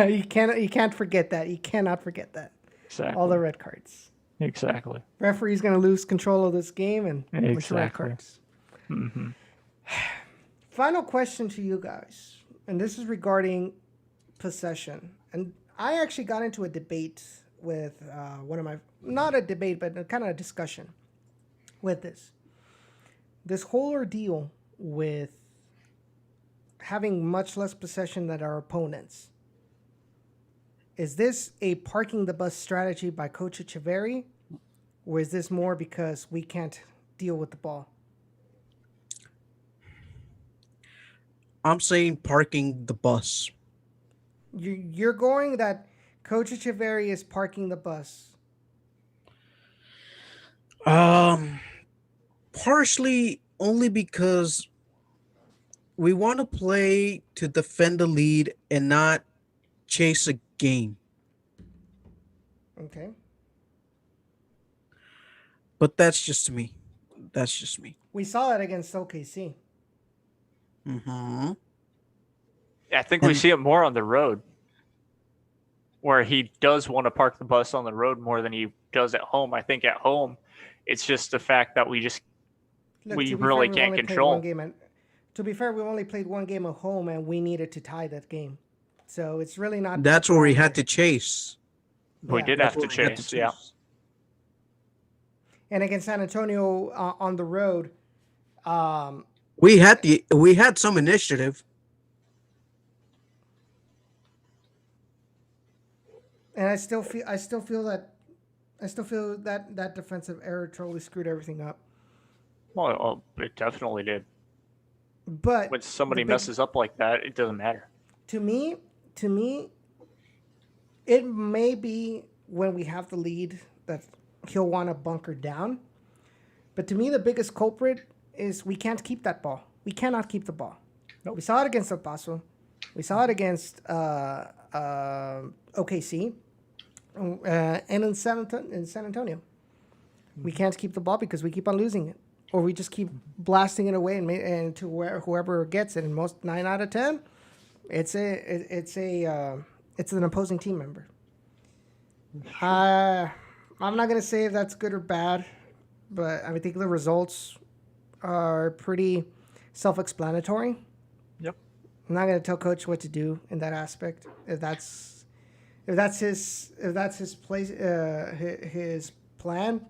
You can't forget that. You cannot forget that. Exactly. All the red cards. Exactly. Referee's going to lose control of this game and bunch of red Exactly. cards. Mm-hmm. Final question to you guys, and this is regarding possession. And I actually got into a debate with one of my, not a debate, but kind of a discussion with this whole ordeal with having much less possession than our opponents. Is this a parking the bus strategy by Coach Echeverri, or is this more because we can't deal with the ball? I'm saying parking the bus. You're going that Coach Echeverri is parking the bus. Partially only because we want to play to defend the lead and not chase a game. Okay. But that's just me. That's just me. We saw it against OKC. Mm-hmm. I think we see it more on the road, where he does want to park the bus on the road more than he does at home. I think at home, it's just the fact that we really can't control. To be fair, we only played one game at home, and we needed to tie that game. So it's really not. That's where we had to chase. We did have to chase, yeah. And against San Antonio on the road, we had some initiative. And I still feel that defensive error totally screwed everything up. Well, it definitely did. But when somebody messes up like that, it doesn't matter. To me, it may be when we have the lead that he'll want to bunker down. But to me, the biggest culprit is we can't keep that ball. We cannot keep the ball. Nope. We saw it against El Paso. We saw it against OKC. And in San Antonio. We can't keep the ball because we keep on losing it. Or we just keep blasting it away and to whoever gets it. And most 9 out of 10, it's an opposing team member. I'm not gonna say if that's good or bad, but I think the results are pretty self-explanatory. Yep. I'm not gonna tell Coach what to do in that aspect. If that's his place, his plan,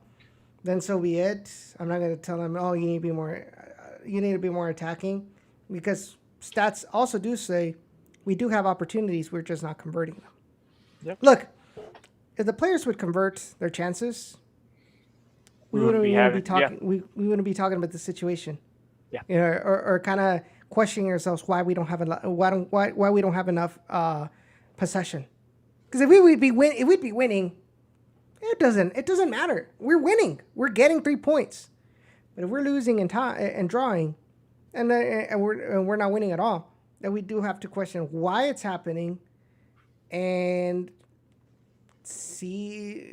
then so be it. I'm not going to tell him, oh, you need to be more attacking, because stats also do say we do have opportunities. We're just not converting them. Yep. Look, if the players would convert their chances, we wouldn't be talking. Yeah. We wouldn't be talking about the situation. Yeah. You know, or kind of questioning ourselves why we don't have why we don't have enough possession. Because if we'd be winning, it doesn't matter. We're winning. We're getting 3 points. But if we're losing and drawing, and we're not winning at all, then we do have to question why it's happening, and see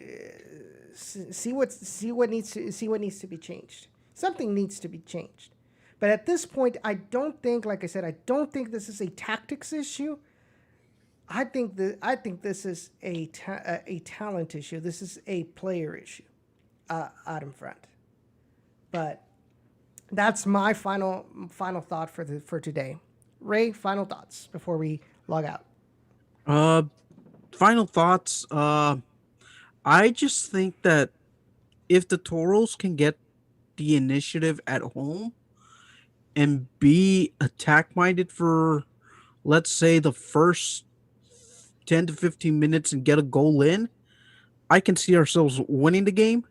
what needs to be changed. Something needs to be changed. But at this point, I don't think, like I said, I don't think this is a tactics issue. I think this is a talent issue. This is a player issue out in front. But that's my final thought for today. Ray, final thoughts before we log out. Final thoughts. I just think that if the Toros can get the initiative at home and be attack-minded for, let's say, the first 10 to 15 minutes and get a goal in, I can see ourselves winning the game.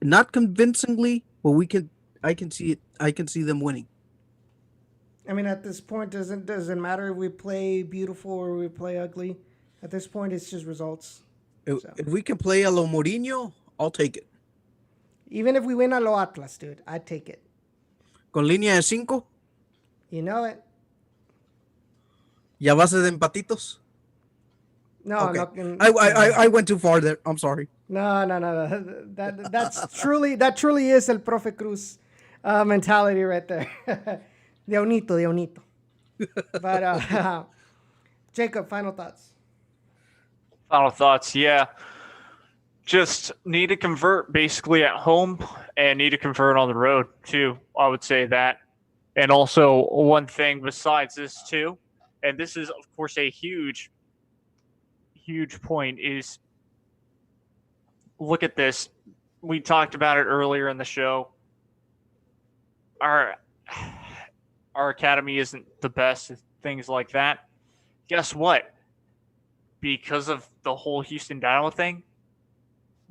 Not convincingly, but I can see them winning. I mean, at this point, doesn't matter if we play beautiful or we play ugly. At this point, it's just results. If we can play a lo Mourinho, I'll take it. Even if we win a lo Atlas, dude, I'd take it. Con línea de 5. You know it. ¿Y a base de empatitos? No, okay. No. I went too far there. I'm sorry. No. That truly is El Profe Cruz mentality right there. De unito. But Jacob, final thoughts. Yeah. just need to convert basically at home and need to convert on the road too. I would say that. And also one thing besides this too, and this is of course a huge point, is look at this. We talked about it earlier in the show. Our academy isn't the best, things like that. Guess what? Because of the whole Houston Dynamo thing,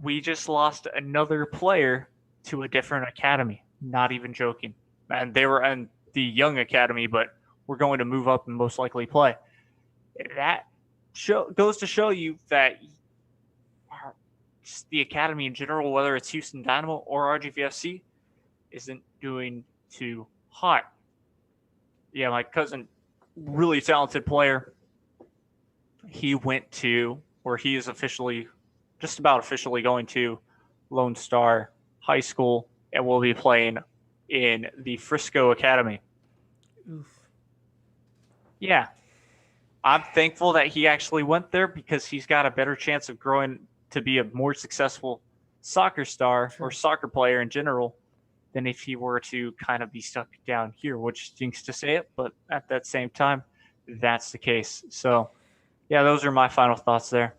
we just lost another player to a different academy. Not even joking. And they were in the young academy, but we're going to move up and most likely play. That goes to show you that the academy in general, whether it's Houston Dynamo or RGVFC, isn't doing too hot. Yeah, my cousin, really talented player. He went to, or he is just about officially going to Lone Star High School and will be playing in the Frisco Academy. Oof. Yeah. I'm thankful that he actually went there because he's got a better chance of growing to be a more successful soccer star or soccer player in general than if he were to kind of be stuck down here, which stinks to say it, but at that same time, that's the case. So, yeah, those are my final thoughts there.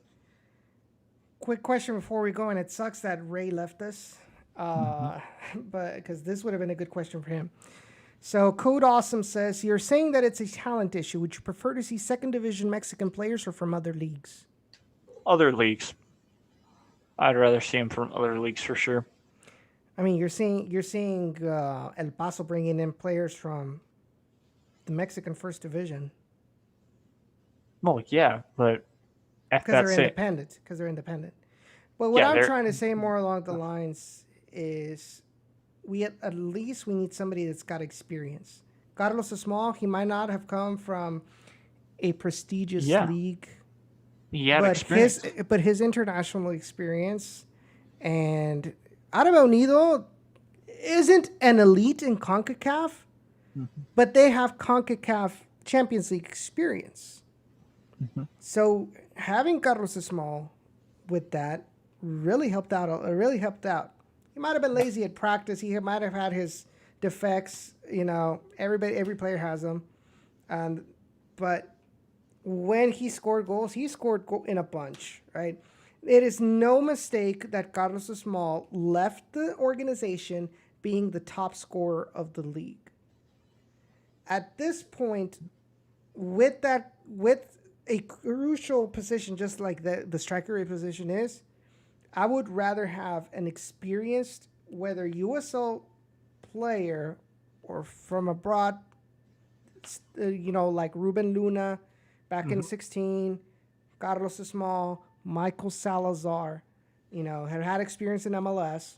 Quick question before we go, and it sucks that Ray left us, but because this would have been a good question for him. So Code Awesome says, you're saying that it's a talent issue. Would you prefer to see second division Mexican players or from other leagues? Other leagues. I'd rather see them from other leagues for sure. I mean, you're seeing El Paso bringing in players from the Mexican First Division. Well, yeah, but because they're independent. But what I'm trying to say more along the lines is at least we need somebody that's got experience. Carlos is small. He might not have come from a prestigious league. He had experience. But his international experience and Arabia Unido isn't an elite in CONCACAF, but they have CONCACAF Champions League experience. So having Carlos Small with that really helped out. He might have been lazy at practice. He might have had his defects. Every player has them. But when he scored goals, he scored in a bunch, right? It is no mistake that Carlos Small left the organization being the top scorer of the league. At this point, with a crucial position, just like the striker position is, I would rather have an experienced, whether USL player or from abroad, like Ruben Luna back in 16, Carlos Small, Michael Salazar, had experience in MLS,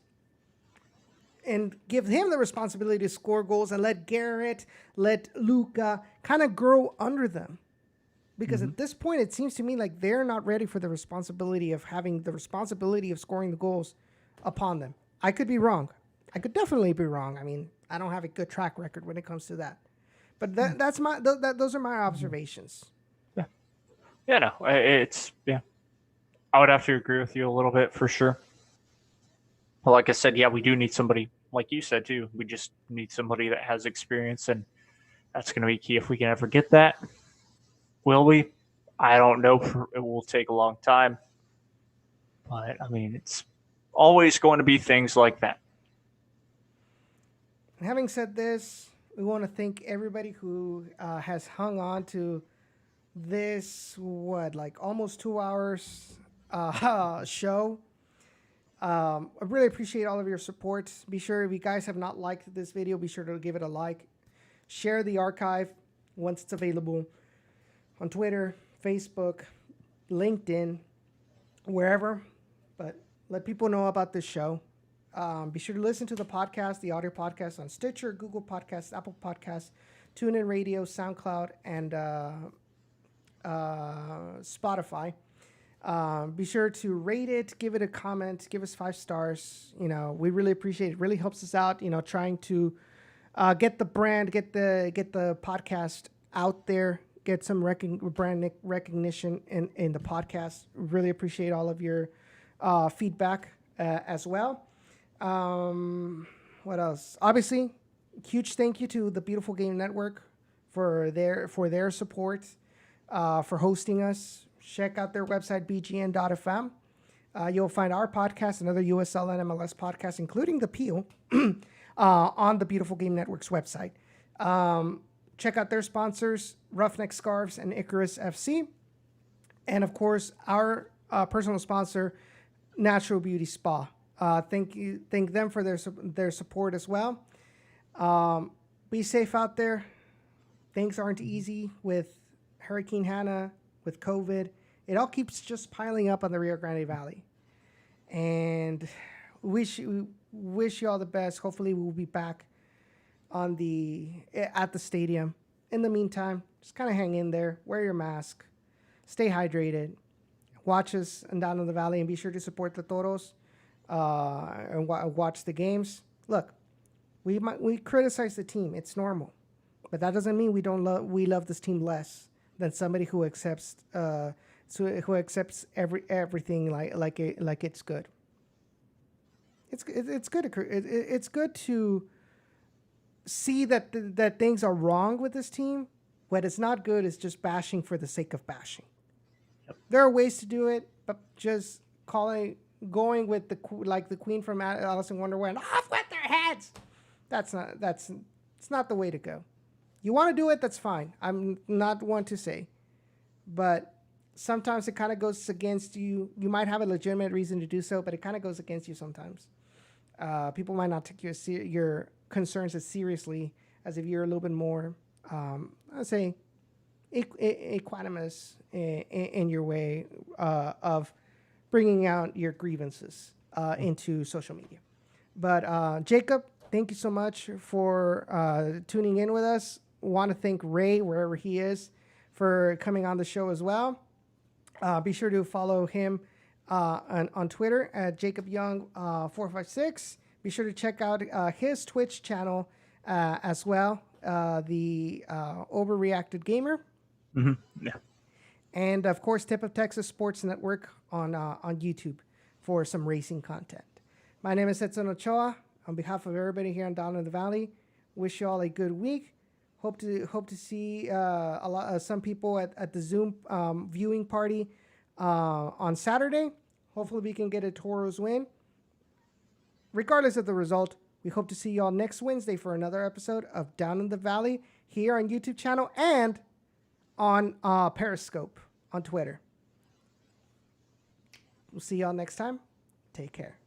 and give him the responsibility to score goals and let Garrett, let Luca kind of grow under them. Because at this point, it seems to me like they're not ready for the responsibility of having the responsibility of scoring the goals upon them. I could be wrong. I could definitely be wrong. I mean, I don't have a good track record when it comes to that. But those are my observations. Yeah. Yeah, no, I would have to agree with you a little bit for sure. But like I said, we do need somebody, like you said too. We just need somebody that has experience, and that's going to be key if we can ever get that. Will we? I don't know. It will take a long time. But, I mean, it's always going to be things like that. Having said this, we want to thank everybody who has hung on to this, almost 2 hours show. I really appreciate all of your support. Be sure, if you guys have not liked this video, be sure to give it a like. Share the archive once it's available on Twitter, Facebook, LinkedIn, wherever. But let people know about this show. Be sure to listen to the podcast, the audio podcast, on Stitcher, Google Podcasts, Apple Podcasts, TuneIn Radio, SoundCloud, and Spotify. Be sure to rate it, give it a comment, give us 5 stars. We really appreciate it. It really helps us out, trying to get the brand, get the podcast out there, get some brand recognition in the podcast. Really appreciate all of your feedback as well. What else? Obviously, huge thank you to the Beautiful Game Network for their support, for hosting us. Check out their website, bgn.fm. You'll find our podcast and other USL and MLS podcasts, including The Peel, on the Beautiful Game Network's website. Check out their sponsors, Roughneck Scarves and Icarus FC. And, of course, our personal sponsor, Natural Beauty Spa. Thank them for their support as well. Be safe out there. Things aren't easy with Hurricane Hannah, with COVID. It all keeps just piling up on the Rio Grande Valley. And wish you all the best. Hopefully we'll be back at the stadium. In the meantime, just kind of hang in there. Wear your mask. Stay hydrated. Watch us and Down in the Valley, and be sure to support the Toros and watch the games. Look, we criticize the team. It's normal, but that doesn't mean we love this team less than somebody who accepts everything like it's good. It's good. It's good to see that things are wrong with this team. What is not good is just bashing for the sake of bashing. Yep. There are ways to do it, but just going with the Queen from Alice in Wonderland, off with their heads. It's not the way to go. You want to do it, that's fine. I'm not one to say, but sometimes it kind of goes against you. You might have a legitimate reason to do so, but it kind of goes against you sometimes. People might not take your concerns as seriously as if you're a little bit more, I'd say, equanimous in your way of bringing out your grievances into social media. But Jacob, thank you so much for tuning in with us. Want to thank Ray, wherever he is, for coming on the show as well. Be sure to follow him on Twitter at JacobYoung456. Be sure to check out his Twitch channel as well, the Overreacted Gamer. Mm-hmm. Yeah. And, of course, Tip of Texas Sports Network on YouTube for some racing content. My name is Edson Ochoa. On behalf of everybody here on Down in the Valley, wish you all a good week. Hope to see some people at the Zoom viewing party on Saturday. Hopefully we can get a Toros win. Regardless of the result, we hope to see you all next Wednesday for another episode of Down in the Valley here on YouTube channel and on Periscope on Twitter. We'll see you all next time. Take care.